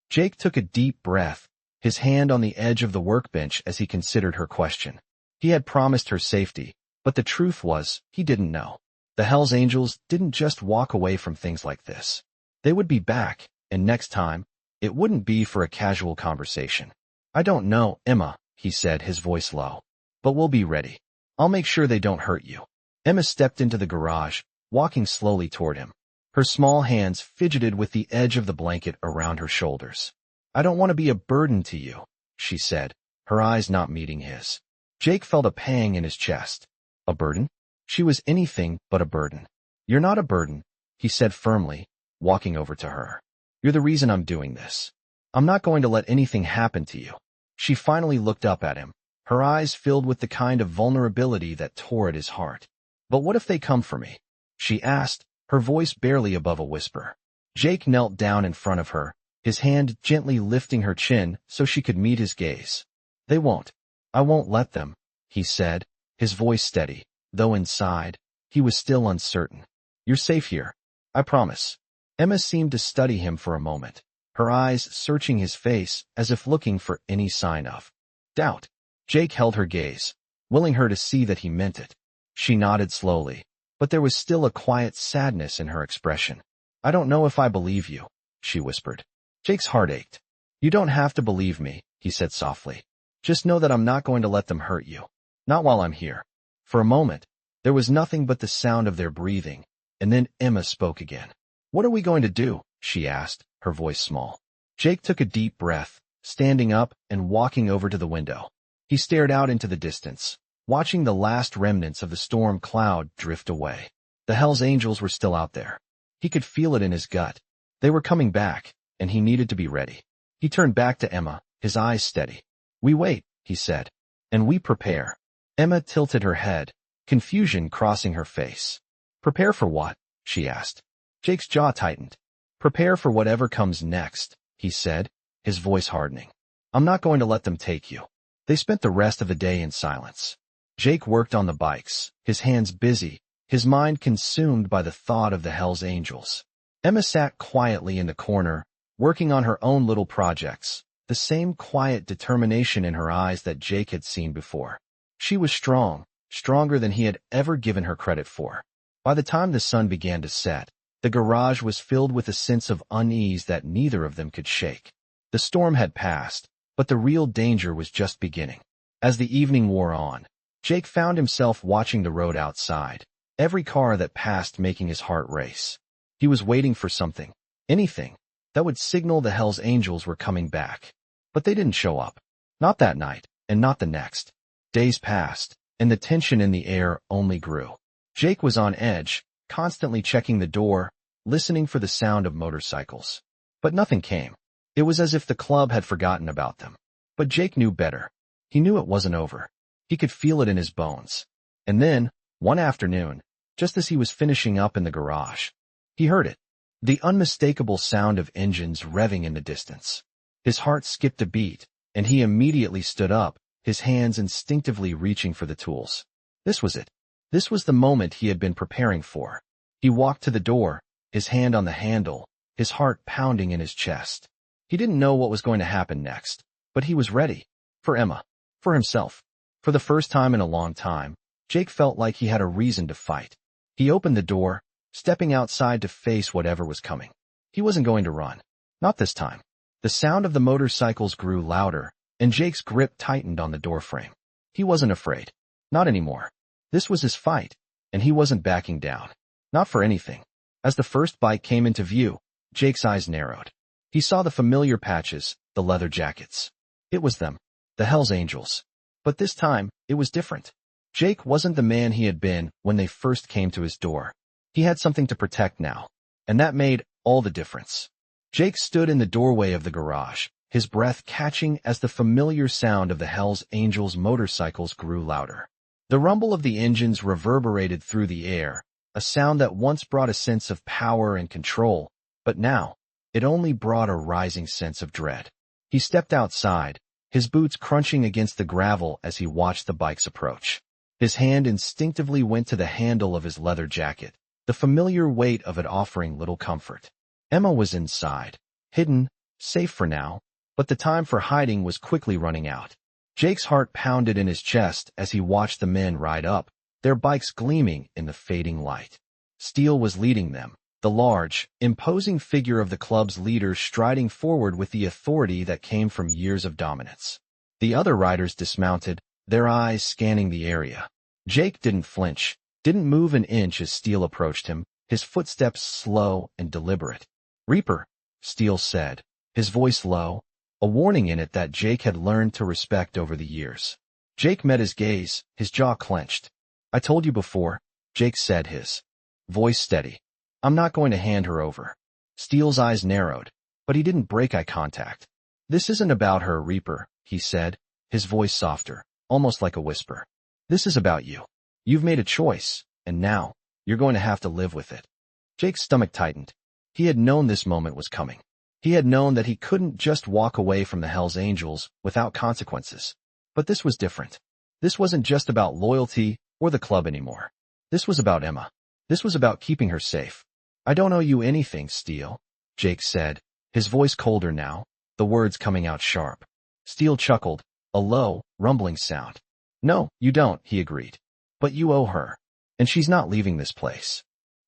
Jake took a deep breath, his hand on the edge of the workbench as he considered her question. He had promised her safety, but the truth was, he didn't know. The Hells Angels didn't just walk away from things like this. They would be back, and next time, it wouldn't be for a casual conversation. "I don't know, Emma," he said, his voice low. "But we'll be ready. I'll make sure they don't hurt you." Emma stepped into the garage, walking slowly toward him. Her small hands fidgeted with the edge of the blanket around her shoulders. "I don't want to be a burden to you," she said, her eyes not meeting his. Jake felt a pang in his chest. A burden? She was anything but a burden. "You're not a burden," he said firmly, walking over to her. "You're the reason I'm doing this. I'm not going to let anything happen to you." She finally looked up at him, her eyes filled with the kind of vulnerability that tore at his heart. "But what if they come for me?" she asked, her voice barely above a whisper. Jake knelt down in front of her, his hand gently lifting her chin so she could meet his gaze. "They won't. I won't let them," he said, his voice steady, though inside, he was still uncertain. "You're safe here. I promise." Emma seemed to study him for a moment, her eyes searching his face as if looking for any sign of doubt. Jake held her gaze, willing her to see that he meant it. She nodded slowly, but there was still a quiet sadness in her expression. "I don't know if I believe you," she whispered. Jake's heart ached. "You don't have to believe me," he said softly. "Just know that I'm not going to let them hurt you. Not while I'm here." For a moment, there was nothing but the sound of their breathing, and then Emma spoke again. "What are we going to do?" she asked, her voice small. Jake took a deep breath, standing up and walking over to the window. He stared out into the distance, watching the last remnants of the storm cloud drift away. The Hells Angels were still out there. He could feel it in his gut. They were coming back, and he needed to be ready. He turned back to Emma, his eyes steady. "We wait," he said, "and we prepare." Emma tilted her head, confusion crossing her face. "Prepare for what?" she asked. Jake's jaw tightened. "Prepare for whatever comes next," he said, his voice hardening. "I'm not going to let them take you." They spent the rest of the day in silence. Jake worked on the bikes, his hands busy, his mind consumed by the thought of the Hells Angels. Emma sat quietly in the corner, working on her own little projects, the same quiet determination in her eyes that Jake had seen before. She was strong, stronger than he had ever given her credit for. By the time the sun began to set, the garage was filled with a sense of unease that neither of them could shake. The storm had passed, but the real danger was just beginning. As the evening wore on, Jake found himself watching the road outside, every car that passed making his heart race. He was waiting for something, anything, that would signal the Hells Angels were coming back. But they didn't show up. Not that night, and not the next. Days passed, and the tension in the air only grew. Jake was on edge, constantly checking the door, listening for the sound of motorcycles. But nothing came. It was as if the club had forgotten about them. But Jake knew better. He knew it wasn't over. He could feel it in his bones. And then, one afternoon, just as he was finishing up in the garage, he heard it. The unmistakable sound of engines revving in the distance. His heart skipped a beat, and he immediately stood up, his hands instinctively reaching for the tools. This was it. This was the moment he had been preparing for. He walked to the door, his hand on the handle, his heart pounding in his chest. He didn't know what was going to happen next, but he was ready. For Emma. For himself. For the first time in a long time, Jake felt like he had a reason to fight. He opened the door, stepping outside to face whatever was coming. He wasn't going to run. Not this time. The sound of the motorcycles grew louder, and Jake's grip tightened on the doorframe. He wasn't afraid. Not anymore. This was his fight, and he wasn't backing down. Not for anything. As the first bike came into view, Jake's eyes narrowed. He saw the familiar patches, the leather jackets. It was them. The Hells Angels. But this time, it was different. Jake wasn't the man he had been when they first came to his door. He had something to protect now, and that made all the difference. Jake stood in the doorway of the garage, his breath catching as the familiar sound of the Hells Angels' motorcycles grew louder. The rumble of the engines reverberated through the air, a sound that once brought a sense of power and control, but now, it only brought a rising sense of dread. He stepped outside, his boots crunching against the gravel as he watched the bikes approach. His hand instinctively went to the handle of his leather jacket, the familiar weight of it offering little comfort. Emma was inside, hidden, safe for now, but the time for hiding was quickly running out. Jake's heart pounded in his chest as he watched the men ride up, their bikes gleaming in the fading light. Steele was leading them, the large, imposing figure of the club's leader striding forward with the authority that came from years of dominance. The other riders dismounted, their eyes scanning the area. Jake didn't flinch, didn't move an inch as Steele approached him, his footsteps slow and deliberate. "Reaper," Steele said, his voice low, a warning in it that Jake had learned to respect over the years. Jake met his gaze, his jaw clenched. "I told you before," Jake said, his voice steady. "I'm not going to hand her over." Steele's eyes narrowed, but he didn't break eye contact. "This isn't about her, Reaper," he said, his voice softer, almost like a whisper. "This is about you. You've made a choice, and now, you're going to have to live with it." Jake's stomach tightened. He had known this moment was coming. He had known that he couldn't just walk away from the Hells Angels without consequences. But this was different. This wasn't just about loyalty or the club anymore. This was about Emma. This was about keeping her safe. "I don't owe you anything, Steele," Jake said, his voice colder now, the words coming out sharp. Steele chuckled, a low, rumbling sound. "No, you don't," he agreed. "But you owe her. And she's not leaving this place."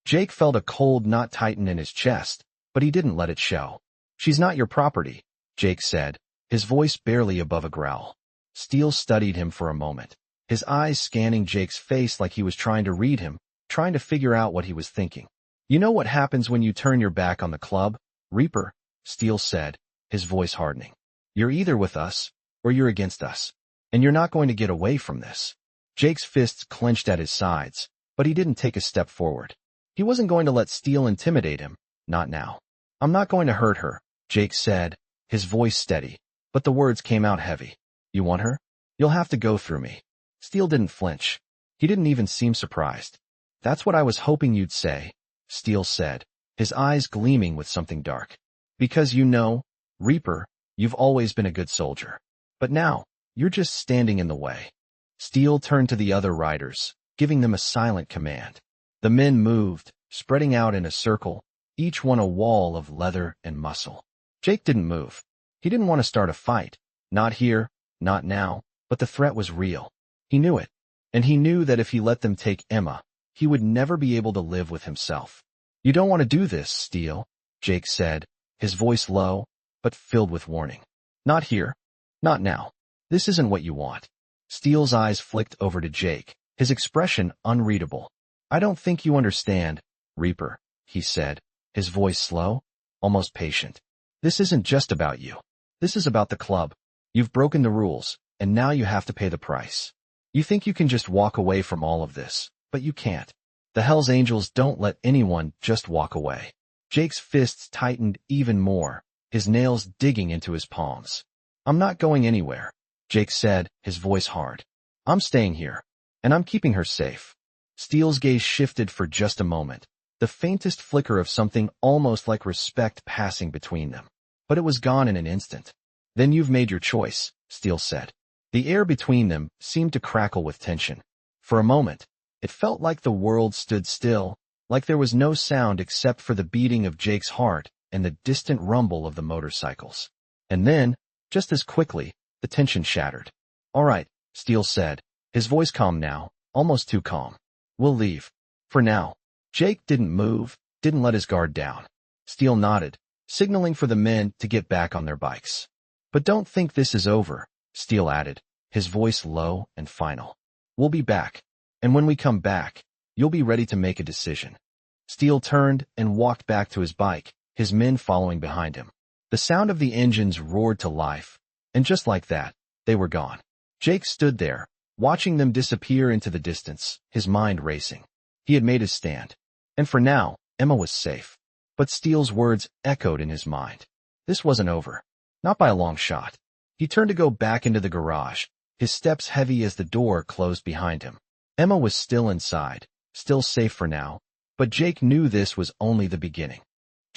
Jake felt a cold knot tighten in his chest, but he didn't let it show. "She's not your property," Jake said, his voice barely above a growl. Steele studied him for a moment, his eyes scanning Jake's face like he was trying to read him, trying to figure out what he was thinking. "You know what happens when you turn your back on the club, Reaper," Steele said, his voice hardening. "You're either with us, or you're against us. And you're not going to get away from this." Jake's fists clenched at his sides, but he didn't take a step forward. He wasn't going to let Steele intimidate him, not now. "I'm not going to hurt her," Jake said, his voice steady, but the words came out heavy. "You want her? You'll have to go through me." Steele didn't flinch. He didn't even seem surprised. "That's what I was hoping you'd say," Steele said, his eyes gleaming with something dark. "Because you know, Reaper, you've always been a good soldier. But now, you're just standing in the way." Steele turned to the other riders, giving them a silent command. The men moved, spreading out in a circle, each one a wall of leather and muscle. Jake didn't move. He didn't want to start a fight. Not here, not now, but the threat was real. He knew it. And he knew that if he let them take Emma, he would never be able to live with himself. "You don't want to do this, Steele," Jake said, his voice low, but filled with warning. "Not here. Not now. This isn't what you want." Steele's eyes flicked over to Jake, his expression unreadable. "I don't think you understand, Reaper," he said, his voice slow, almost patient. "This isn't just about you. This is about the club. You've broken the rules, and now you have to pay the price. You think you can just walk away from all of this, but you can't. The Hells Angels don't let anyone just walk away." Jake's fists tightened even more, his nails digging into his palms. I'm not going anywhere, Jake said, his voice hard. I'm staying here, and I'm keeping her safe. Steele's gaze shifted for just a moment, the faintest flicker of something almost like respect passing between them. But it was gone in an instant. Then you've made your choice, Steele said. The air between them seemed to crackle with tension. For a moment, it felt like the world stood still, like there was no sound except for the beating of Jake's heart and the distant rumble of the motorcycles. And then, just as quickly, the tension shattered. All right, Steele said, his voice calm now, almost too calm. We'll leave. For now. Jake didn't move, didn't let his guard down. Steele nodded, signaling for the men to get back on their bikes. But don't think this is over, Steele added, his voice low and final. We'll be back. And when we come back, you'll be ready to make a decision. Steele turned and walked back to his bike, his men following behind him. The sound of the engines roared to life, and just like that, they were gone. Jake stood there, watching them disappear into the distance, his mind racing. He had made his stand. And for now, Emma was safe. But Steele's words echoed in his mind. This wasn't over. Not by a long shot. He turned to go back into the garage, his steps heavy as the door closed behind him. Emma was still inside, still safe for now, but Jake knew this was only the beginning.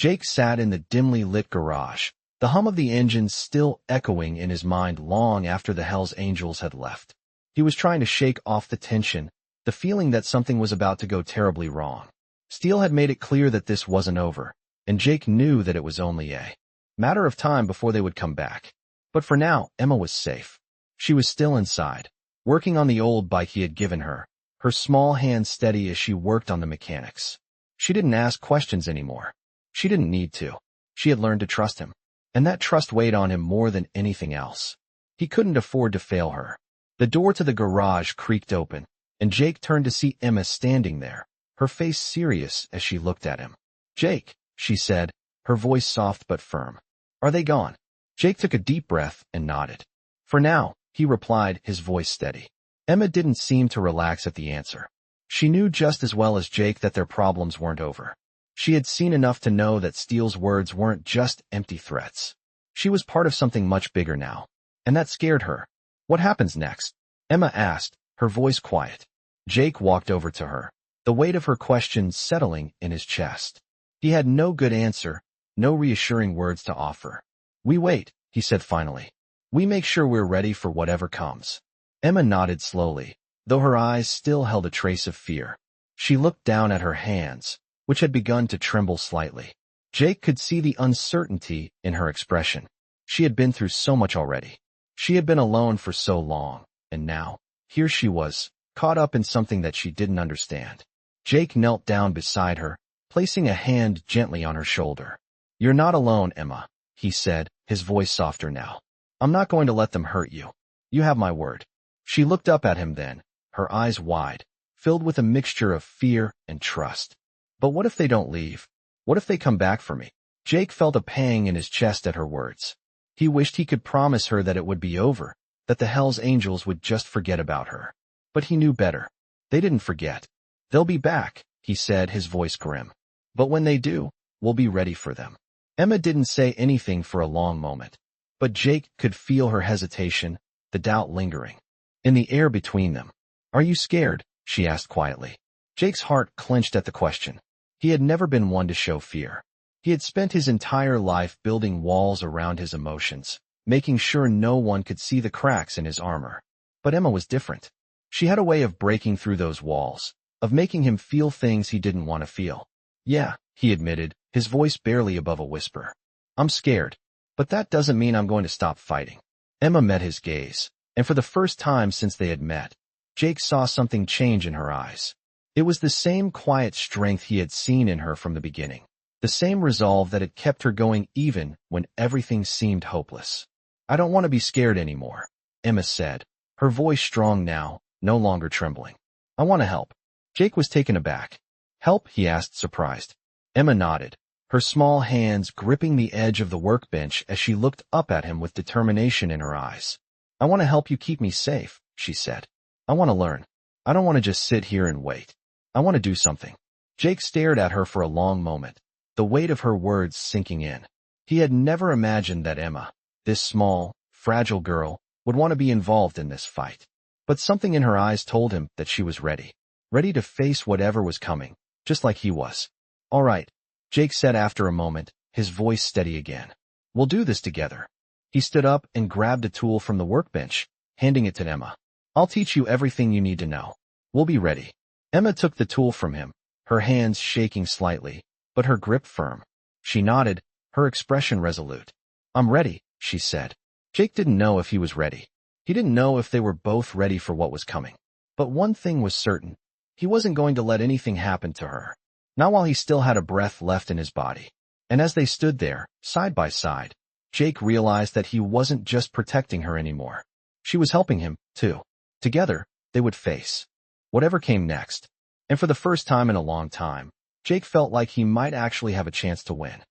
Jake sat in the dimly lit garage, the hum of the engines still echoing in his mind long after the Hells Angels had left. He was trying to shake off the tension, the feeling that something was about to go terribly wrong. Steele had made it clear that this wasn't over, and Jake knew that it was only a matter of time before they would come back. But for now, Emma was safe. She was still inside, working on the old bike he had given her, her small hands steady as she worked on the mechanics. She didn't ask questions anymore. She didn't need to. She had learned to trust him, and that trust weighed on him more than anything else. He couldn't afford to fail her. The door to the garage creaked open, and Jake turned to see Emma standing there, her face serious as she looked at him. Jake, she said, her voice soft but firm. Are they gone? Jake took a deep breath and nodded. For now, he replied, his voice steady. Emma didn't seem to relax at the answer. She knew just as well as Jake that their problems weren't over. She had seen enough to know that Steele's words weren't just empty threats. She was part of something much bigger now, and that scared her. What happens next? Emma asked, her voice quiet. Jake walked over to her, the weight of her question settling in his chest. He had no good answer, no reassuring words to offer. We wait, he said finally. We make sure we're ready for whatever comes. Emma nodded slowly, though her eyes still held a trace of fear. She looked down at her hands, which had begun to tremble slightly. Jake could see the uncertainty in her expression. She had been through so much already. She had been alone for so long, and now, here she was, caught up in something that she didn't understand. Jake knelt down beside her, placing a hand gently on her shoulder. You're not alone, Emma, he said, his voice softer now. I'm not going to let them hurt you. You have my word. She looked up at him then, her eyes wide, filled with a mixture of fear and trust. But what if they don't leave? What if they come back for me? Jake felt a pang in his chest at her words. He wished he could promise her that it would be over, that the Hells Angels would just forget about her. But he knew better. They didn't forget. They'll be back, he said, his voice grim. But when they do, we'll be ready for them. Emma didn't say anything for a long moment, but Jake could feel her hesitation, the doubt lingering in the air between them. Are you scared? She asked quietly. Jake's heart clenched at the question. He had never been one to show fear. He had spent his entire life building walls around his emotions, making sure no one could see the cracks in his armor. But Emma was different. She had a way of breaking through those walls, of making him feel things he didn't want to feel. Yeah, he admitted, his voice barely above a whisper. I'm scared, but that doesn't mean I'm going to stop fighting. Emma met his gaze, and for the first time since they had met, Jake saw something change in her eyes. It was the same quiet strength he had seen in her from the beginning, the same resolve that had kept her going even when everything seemed hopeless. I don't want to be scared anymore, Emma said, her voice strong now, no longer trembling. I want to help. Jake was taken aback. Help? He asked, surprised. Emma nodded, her small hands gripping the edge of the workbench as she looked up at him with determination in her eyes. I want to help you keep me safe, she said. I want to learn. I don't want to just sit here and wait. I want to do something. Jake stared at her for a long moment, the weight of her words sinking in. He had never imagined that Emma, this small, fragile girl, would want to be involved in this fight. But something in her eyes told him that she was ready. Ready to face whatever was coming, just like he was. "All right," Jake said after a moment, his voice steady again. "We'll do this together." He stood up and grabbed a tool from the workbench, handing it to Emma. "I'll teach you everything you need to know. We'll be ready." Emma took the tool from him, her hands shaking slightly, but her grip firm. She nodded, her expression resolute. "I'm ready," she said. Jake didn't know if he was ready. He didn't know if they were both ready for what was coming. But one thing was certain. He wasn't going to let anything happen to her. Not while he still had a breath left in his body. And as they stood there, side by side, Jake realized that he wasn't just protecting her anymore. She was helping him, too. Together, they would face whatever came next. And for the first time in a long time, Jake felt like he might actually have a chance to win.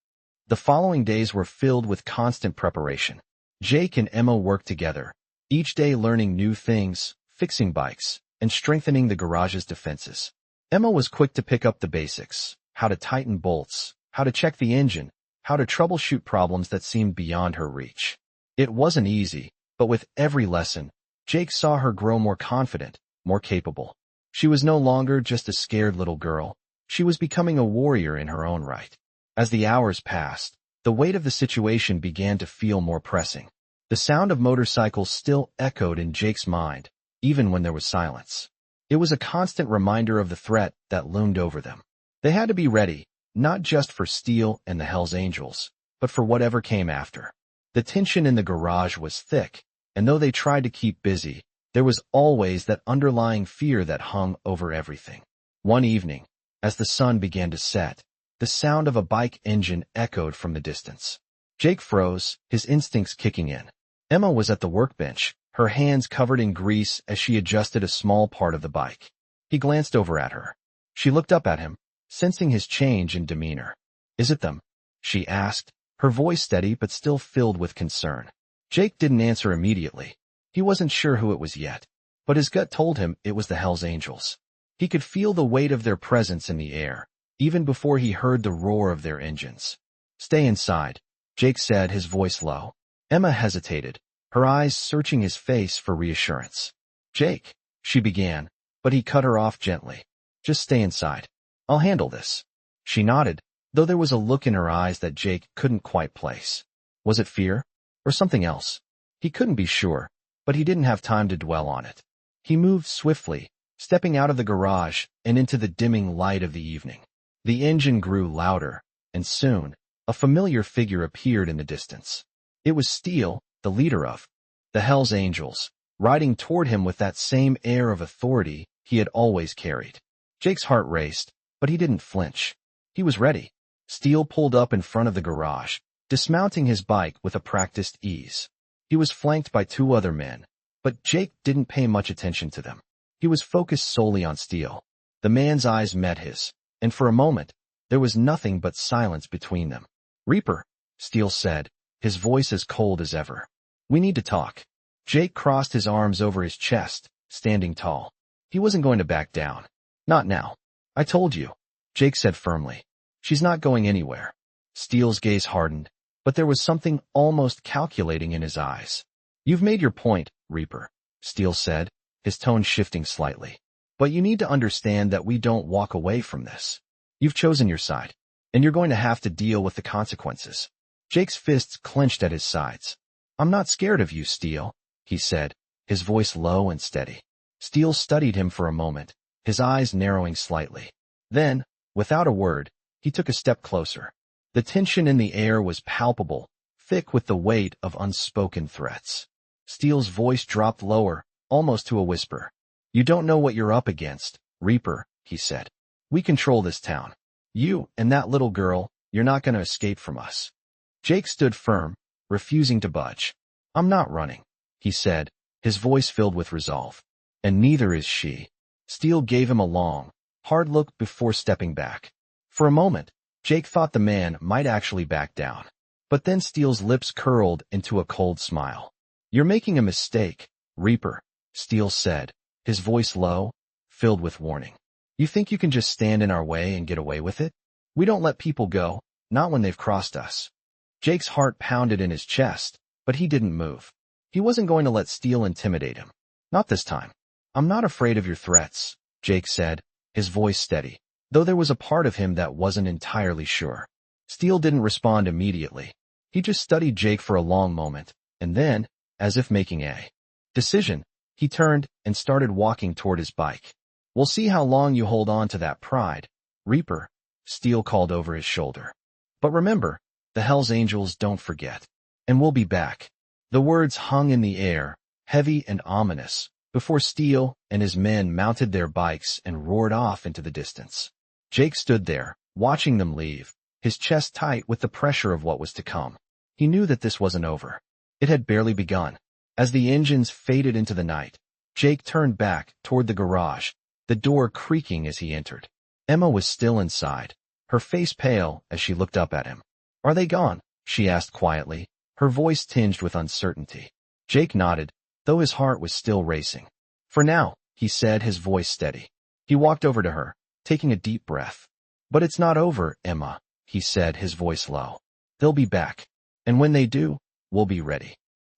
The following days were filled with constant preparation. Jake and Emma worked together, each day learning new things, fixing bikes, and strengthening the garage's defenses. Emma was quick to pick up the basics: how to tighten bolts, how to check the engine, how to troubleshoot problems that seemed beyond her reach. It wasn't easy, but with every lesson, Jake saw her grow more confident, more capable. She was no longer just a scared little girl. She was becoming a warrior in her own right. As the hours passed, the weight of the situation began to feel more pressing. The sound of motorcycles still echoed in Jake's mind, even when there was silence. It was a constant reminder of the threat that loomed over them. They had to be ready, not just for Steele and the Hells Angels, but for whatever came after. The tension in the garage was thick, and though they tried to keep busy, there was always that underlying fear that hung over everything. One evening, as the sun began to set, the sound of a bike engine echoed from the distance. Jake froze, his instincts kicking in. Emma was at the workbench, her hands covered in grease as she adjusted a small part of the bike. He glanced over at her. She looked up at him, sensing his change in demeanor. "Is it them?" she asked, her voice steady but still filled with concern. Jake didn't answer immediately. He wasn't sure who it was yet, but his gut told him it was the Hells Angels. He could feel the weight of their presence in the air, even before he heard the roar of their engines. "Stay inside," Jake said, his voice low. Emma hesitated, her eyes searching his face for reassurance. "Jake," she began, but he cut her off gently. "Just stay inside. I'll handle this." She nodded, though there was a look in her eyes that Jake couldn't quite place. Was it fear? Or something else? He couldn't be sure, but he didn't have time to dwell on it. He moved swiftly, stepping out of the garage and into the dimming light of the evening. The engine grew louder, and soon, a familiar figure appeared in the distance. It was Steele, the leader of the Hells Angels, riding toward him with that same air of authority he had always carried. Jake's heart raced, but he didn't flinch. He was ready. Steele pulled up in front of the garage, dismounting his bike with a practiced ease. He was flanked by two other men, but Jake didn't pay much attention to them. He was focused solely on Steele. The man's eyes met his, and for a moment, there was nothing but silence between them. "Reaper," Steele said, his voice as cold as ever. "We need to talk." Jake crossed his arms over his chest, standing tall. He wasn't going to back down. "Not now. I told you," Jake said firmly. "She's not going anywhere." Steele's gaze hardened, but there was something almost calculating in his eyes. "You've made your point, Reaper," Steele said, his tone shifting slightly. "But you need to understand that we don't walk away from this. You've chosen your side, and you're going to have to deal with the consequences." Jake's fists clenched at his sides. "I'm not scared of you, Steele," he said, his voice low and steady. Steele studied him for a moment, his eyes narrowing slightly. Then, without a word, he took a step closer. The tension in the air was palpable, thick with the weight of unspoken threats. Steele's voice dropped lower, almost to a whisper. "You don't know what you're up against, Reaper," he said. "We control this town. You and that little girl, you're not going to escape from us." Jake stood firm, refusing to budge. "I'm not running," he said, his voice filled with resolve. "And neither is she." Steele gave him a long, hard look before stepping back. For a moment, Jake thought the man might actually back down. But then Steele's lips curled into a cold smile. "You're making a mistake, Reaper," Steele said, his voice low, filled with warning. "You think you can just stand in our way and get away with it? We don't let people go, not when they've crossed us." Jake's heart pounded in his chest, but he didn't move. He wasn't going to let Steele intimidate him. Not this time. I'm not afraid of your threats, Jake said, his voice steady, though there was a part of him that wasn't entirely sure. Steele didn't respond immediately. He just studied Jake for a long moment, and then, as if making a decision, he turned and started walking toward his bike. We'll see how long you hold on to that pride, Reaper, Steele called over his shoulder. But remember, the Hells Angels don't forget. And we'll be back. The words hung in the air, heavy and ominous, before Steele and his men mounted their bikes and roared off into the distance. Jake stood there, watching them leave, his chest tight with the pressure of what was to come. He knew that this wasn't over. It had barely begun. As the engines faded into the night, Jake turned back toward the garage, the door creaking as he entered. Emma was still inside, her face pale as she looked up at him. Are they gone? She asked quietly, her voice tinged with uncertainty. Jake nodded, though his heart was still racing. For now, he said, his voice steady. He walked over to her, taking a deep breath. But it's not over, Emma, he said, his voice low. They'll be back. And when they do, we'll be ready.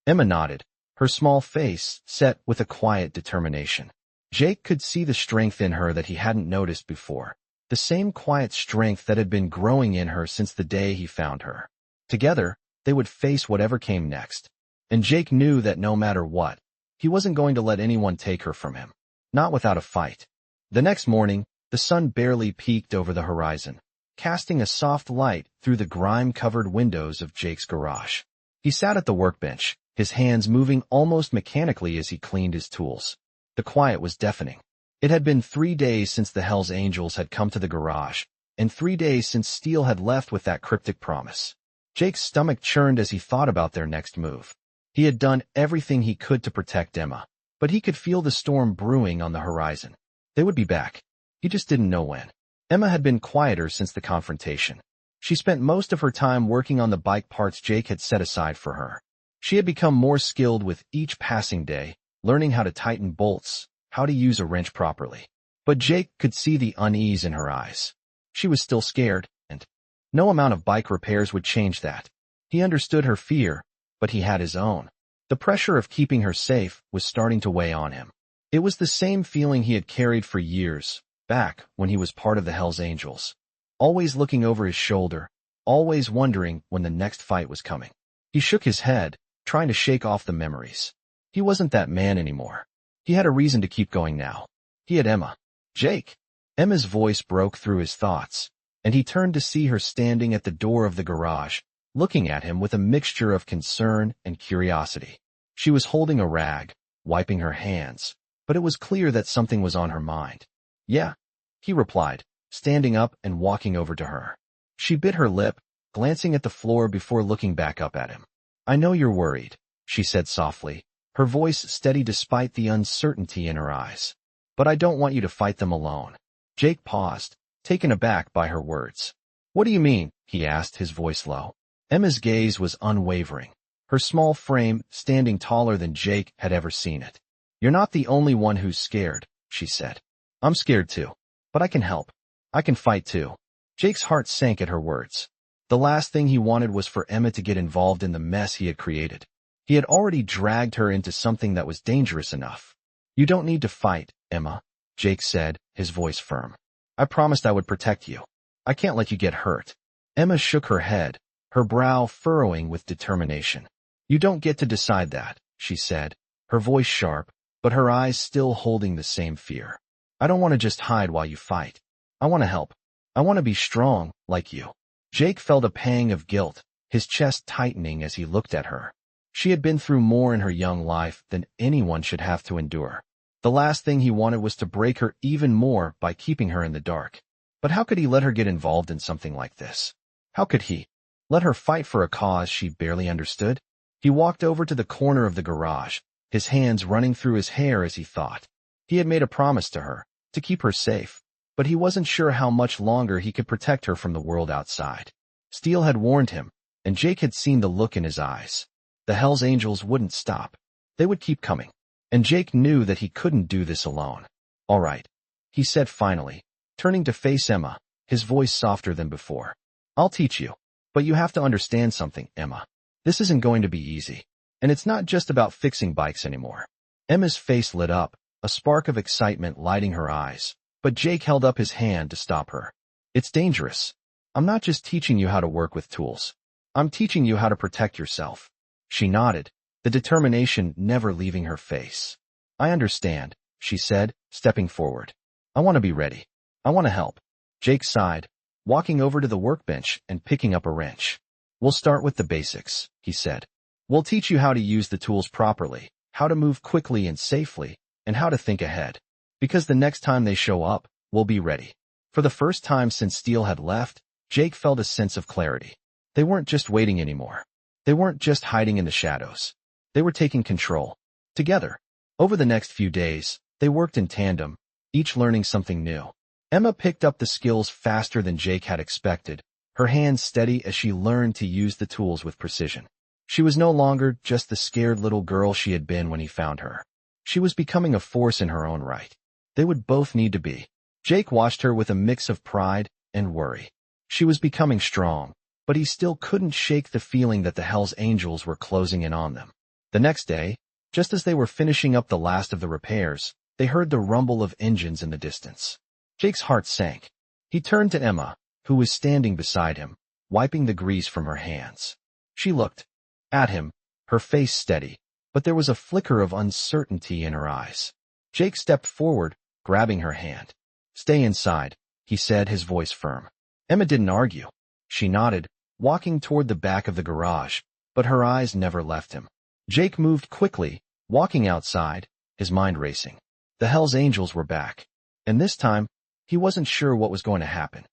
Emma nodded, her small face set with a quiet determination. Jake could see the strength in her that he hadn't noticed before, the same quiet strength that had been growing in her since the day he found her. Together, they would face whatever came next. And Jake knew that no matter what, he wasn't going to let anyone take her from him. Not without a fight. The next morning, the sun barely peeked over the horizon, casting a soft light through the grime-covered windows of Jake's garage. He sat at the workbench, his hands moving almost mechanically as he cleaned his tools. The quiet was deafening. It had been 3 days since the Hells Angels had come to the garage, and 3 days since Steele had left with that cryptic promise. Jake's stomach churned as he thought about their next move. He had done everything he could to protect Emma, but he could feel the storm brewing on the horizon. They would be back. He just didn't know when. Emma had been quieter since the confrontation. She spent most of her time working on the bike parts Jake had set aside for her. She had become more skilled with each passing day, learning how to tighten bolts, how to use a wrench properly. But Jake could see the unease in her eyes. She was still scared, and no amount of bike repairs would change that. He understood her fear, but he had his own. The pressure of keeping her safe was starting to weigh on him. It was the same feeling he had carried for years, back when he was part of the Hells Angels. Always looking over his shoulder, always wondering when the next fight was coming. He shook his head, trying to shake off the memories. He wasn't that man anymore. He had a reason to keep going now. He had Emma. Jake. Emma's voice broke through his thoughts, and he turned to see her standing at the door of the garage, looking at him with a mixture of concern and curiosity. She was holding a rag, wiping her hands, but it was clear that something was on her mind. Yeah, he replied, standing up and walking over to her. She bit her lip, glancing at the floor before looking back up at him. I know you're worried, she said softly, her voice steady despite the uncertainty in her eyes. But I don't want you to fight them alone. Jake paused, taken aback by her words. What do you mean? He asked, his voice low. Emma's gaze was unwavering, her small frame standing taller than Jake had ever seen it. You're not the only one who's scared, she said. I'm scared too. But I can help. I can fight too. Jake's heart sank at her words. The last thing he wanted was for Emma to get involved in the mess he had created. He had already dragged her into something that was dangerous enough. You don't need to fight, Emma, Jake said, his voice firm. I promised I would protect you. I can't let you get hurt. Emma shook her head, her brow furrowing with determination. You don't get to decide that, she said, her voice sharp, but her eyes still holding the same fear. I don't want to just hide while you fight. I want to help. I want to be strong, like you. Jake felt a pang of guilt, his chest tightening as he looked at her. She had been through more in her young life than anyone should have to endure. The last thing he wanted was to break her even more by keeping her in the dark. But how could he let her get involved in something like this? How could he let her fight for a cause she barely understood? He walked over to the corner of the garage, his hands running through his hair as he thought. He had made a promise to her, to keep her safe, but he wasn't sure how much longer he could protect her from the world outside. Steele had warned him, and Jake had seen the look in his eyes. The Hells Angels wouldn't stop. They would keep coming. And Jake knew that he couldn't do this alone. All right, he said finally, turning to face Emma, his voice softer than before. I'll teach you. But you have to understand something, Emma. This isn't going to be easy. And it's not just about fixing bikes anymore. Emma's face lit up, a spark of excitement lighting her eyes, but Jake held up his hand to stop her. It's dangerous. I'm not just teaching you how to work with tools. I'm teaching you how to protect yourself. She nodded, the determination never leaving her face. I understand, she said, stepping forward. I want to be ready. I want to help. Jake sighed, walking over to the workbench and picking up a wrench. We'll start with the basics, he said. We'll teach you how to use the tools properly, how to move quickly and safely, and how to think ahead. Because the next time they show up, we'll be ready. For the first time since Steele had left, Jake felt a sense of clarity. They weren't just waiting anymore. They weren't just hiding in the shadows. They were taking control. Together. Over the next few days, they worked in tandem, each learning something new. Emma picked up the skills faster than Jake had expected, her hands steady as she learned to use the tools with precision. She was no longer just the scared little girl she had been when he found her. She was becoming a force in her own right. They would both need to be. Jake watched her with a mix of pride and worry. She was becoming strong, but he still couldn't shake the feeling that the Hell's Angels were closing in on them. The next day, just as they were finishing up the last of the repairs, they heard the rumble of engines in the distance. Jake's heart sank. He turned to Emma, who was standing beside him, wiping the grease from her hands. She looked at him, her face steady, but there was a flicker of uncertainty in her eyes. Jake stepped forward, grabbing her hand. Stay inside, he said, his voice firm. Emma didn't argue. She nodded, walking toward the back of the garage, but her eyes never left him. Jake moved quickly, walking outside, his mind racing. The Hell's Angels were back. And this time, he wasn't sure what was going to happen.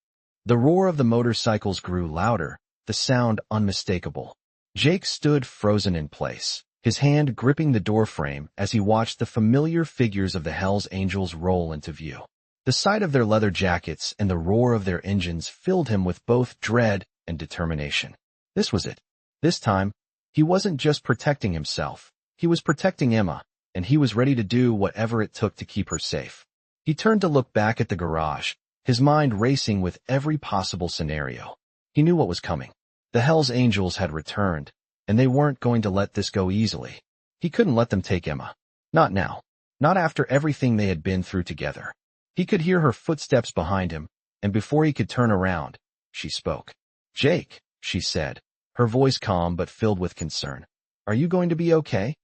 The roar of the motorcycles grew louder, the sound unmistakable. Jake stood frozen in place, his hand gripping the doorframe as he watched the familiar figures of the Hell's Angels roll into view. The sight of their leather jackets and the roar of their engines filled him with both dread and determination. This was it. This time, he wasn't just protecting himself. He was protecting Emma, and he was ready to do whatever it took to keep her safe. He turned to look back at the garage, his mind racing with every possible scenario. He knew what was coming. The Hell's Angels had returned, and they weren't going to let this go easily. He couldn't let them take Emma. Not now. Not after everything they had been through together. He could hear her footsteps behind him, and before he could turn around, she spoke. Jake, she said, her voice calm but filled with concern. Are you going to be okay?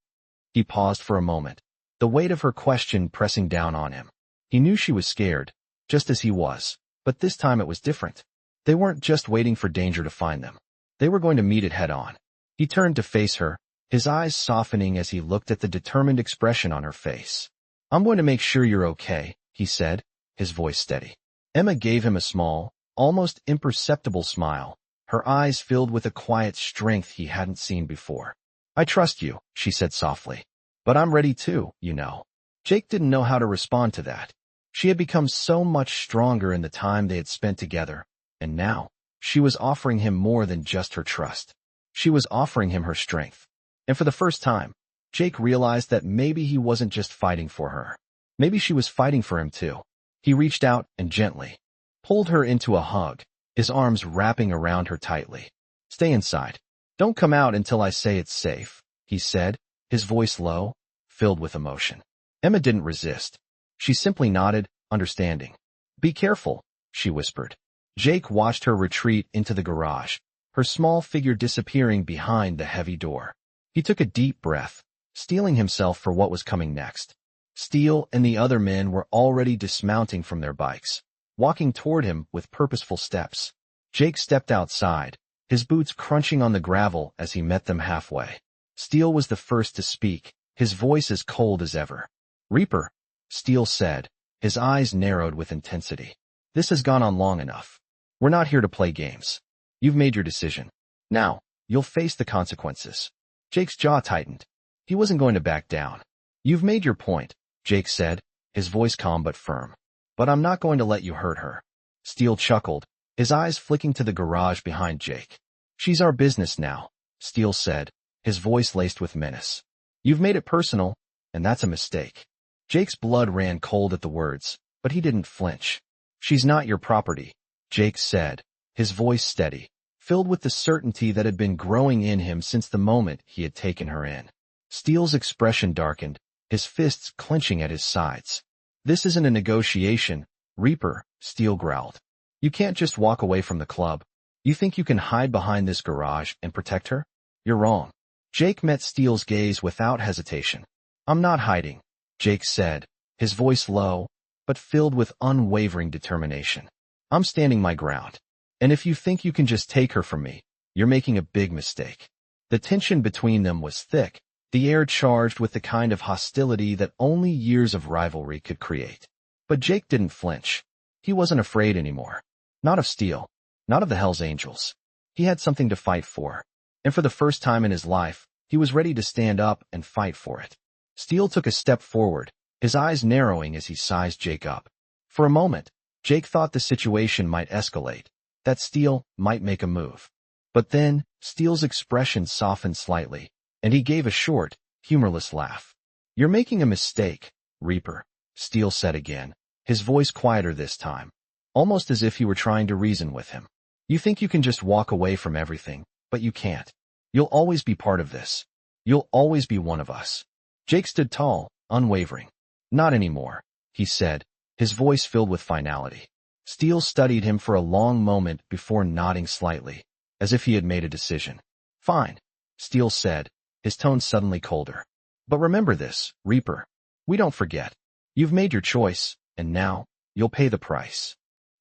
He paused for a moment, the weight of her question pressing down on him. He knew she was scared, just as he was, but this time it was different. They weren't just waiting for danger to find them. They were going to meet it head-on. He turned to face her, his eyes softening as he looked at the determined expression on her face. I'm going to make sure you're okay, he said, his voice steady. Emma gave him a small, almost imperceptible smile, her eyes filled with a quiet strength he hadn't seen before. I trust you, she said softly. But I'm ready too, you know. Jake didn't know how to respond to that. She had become so much stronger in the time they had spent together, and now, she was offering him more than just her trust. She was offering him her strength. And for the first time, Jake realized that maybe he wasn't just fighting for her. Maybe she was fighting for him too. He reached out and gently pulled her into a hug, his arms wrapping around her tightly. Stay inside. Don't come out until I say it's safe, he said, his voice low, filled with emotion. Emma didn't resist. She simply nodded, understanding. Be careful, she whispered. Jake watched her retreat into the garage, her small figure disappearing behind the heavy door. He took a deep breath, steeling himself for what was coming next. Steele and the other men were already dismounting from their bikes, walking toward him with purposeful steps. Jake stepped outside, his boots crunching on the gravel as he met them halfway. Steele was the first to speak, his voice as cold as ever. Reaper, Steele said, his eyes narrowed with intensity. This has gone on long enough. We're not here to play games. You've made your decision. Now, you'll face the consequences. Jake's jaw tightened. He wasn't going to back down. You've made your point, Jake said, his voice calm but firm. But I'm not going to let you hurt her. Steele chuckled, his eyes flicking to the garage behind Jake. She's our business now, Steele said, his voice laced with menace. You've made it personal, and that's a mistake. Jake's blood ran cold at the words, but he didn't flinch. She's not your property, Jake said, his voice steady, filled with the certainty that had been growing in him since the moment he had taken her in. Steele's expression darkened, his fists clenching at his sides. "This isn't a negotiation, Reaper," Steele growled. "You can't just walk away from the club. You think you can hide behind this garage and protect her? You're wrong." Jake met Steele's gaze without hesitation. "I'm not hiding," Jake said, his voice low, but filled with unwavering determination. "I'm standing my ground. And if you think you can just take her from me, you're making a big mistake." The tension between them was thick, the air charged with the kind of hostility that only years of rivalry could create. But Jake didn't flinch. He wasn't afraid anymore. Not of Steele. Not of the Hells Angels. He had something to fight for. And for the first time in his life, he was ready to stand up and fight for it. Steele took a step forward, his eyes narrowing as he sized Jake up. For a moment, Jake thought the situation might escalate, that Steele might make a move. But then, Steele's expression softened slightly, and he gave a short, humorless laugh. "You're making a mistake, Reaper," Steele said again, his voice quieter this time, almost as if he were trying to reason with him. "You think you can just walk away from everything, but you can't. You'll always be part of this. You'll always be one of us." Jake stood tall, unwavering. "Not anymore," he said, his voice filled with finality. Steele studied him for a long moment before nodding slightly, as if he had made a decision. "Fine," Steele said, his tone suddenly colder. "But remember this, Reaper. We don't forget. You've made your choice, and now, you'll pay the price."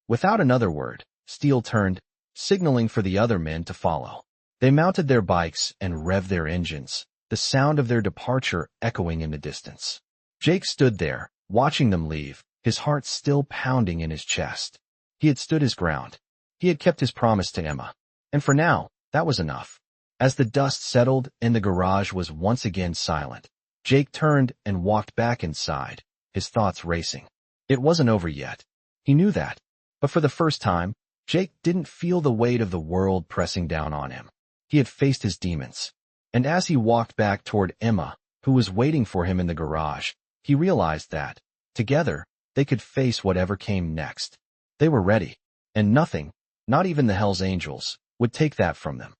Without another word, Steele turned, signaling for the other men to follow. They mounted their bikes and revved their engines, the sound of their departure echoing in the distance. Jake stood there, watching them leave, his heart still pounding in his chest. He had stood his ground. He had kept his promise to Emma. And for now, that was enough. As the dust settled and the garage was once again silent, Jake turned and walked back inside, his thoughts racing. It wasn't over yet. He knew that. But for the first time, Jake didn't feel the weight of the world pressing down on him. He had faced his demons. And as he walked back toward Emma, who was waiting for him in the garage, he realized that, together, they could face whatever came next. They were ready. And nothing, not even the Hells Angels, would take that from them.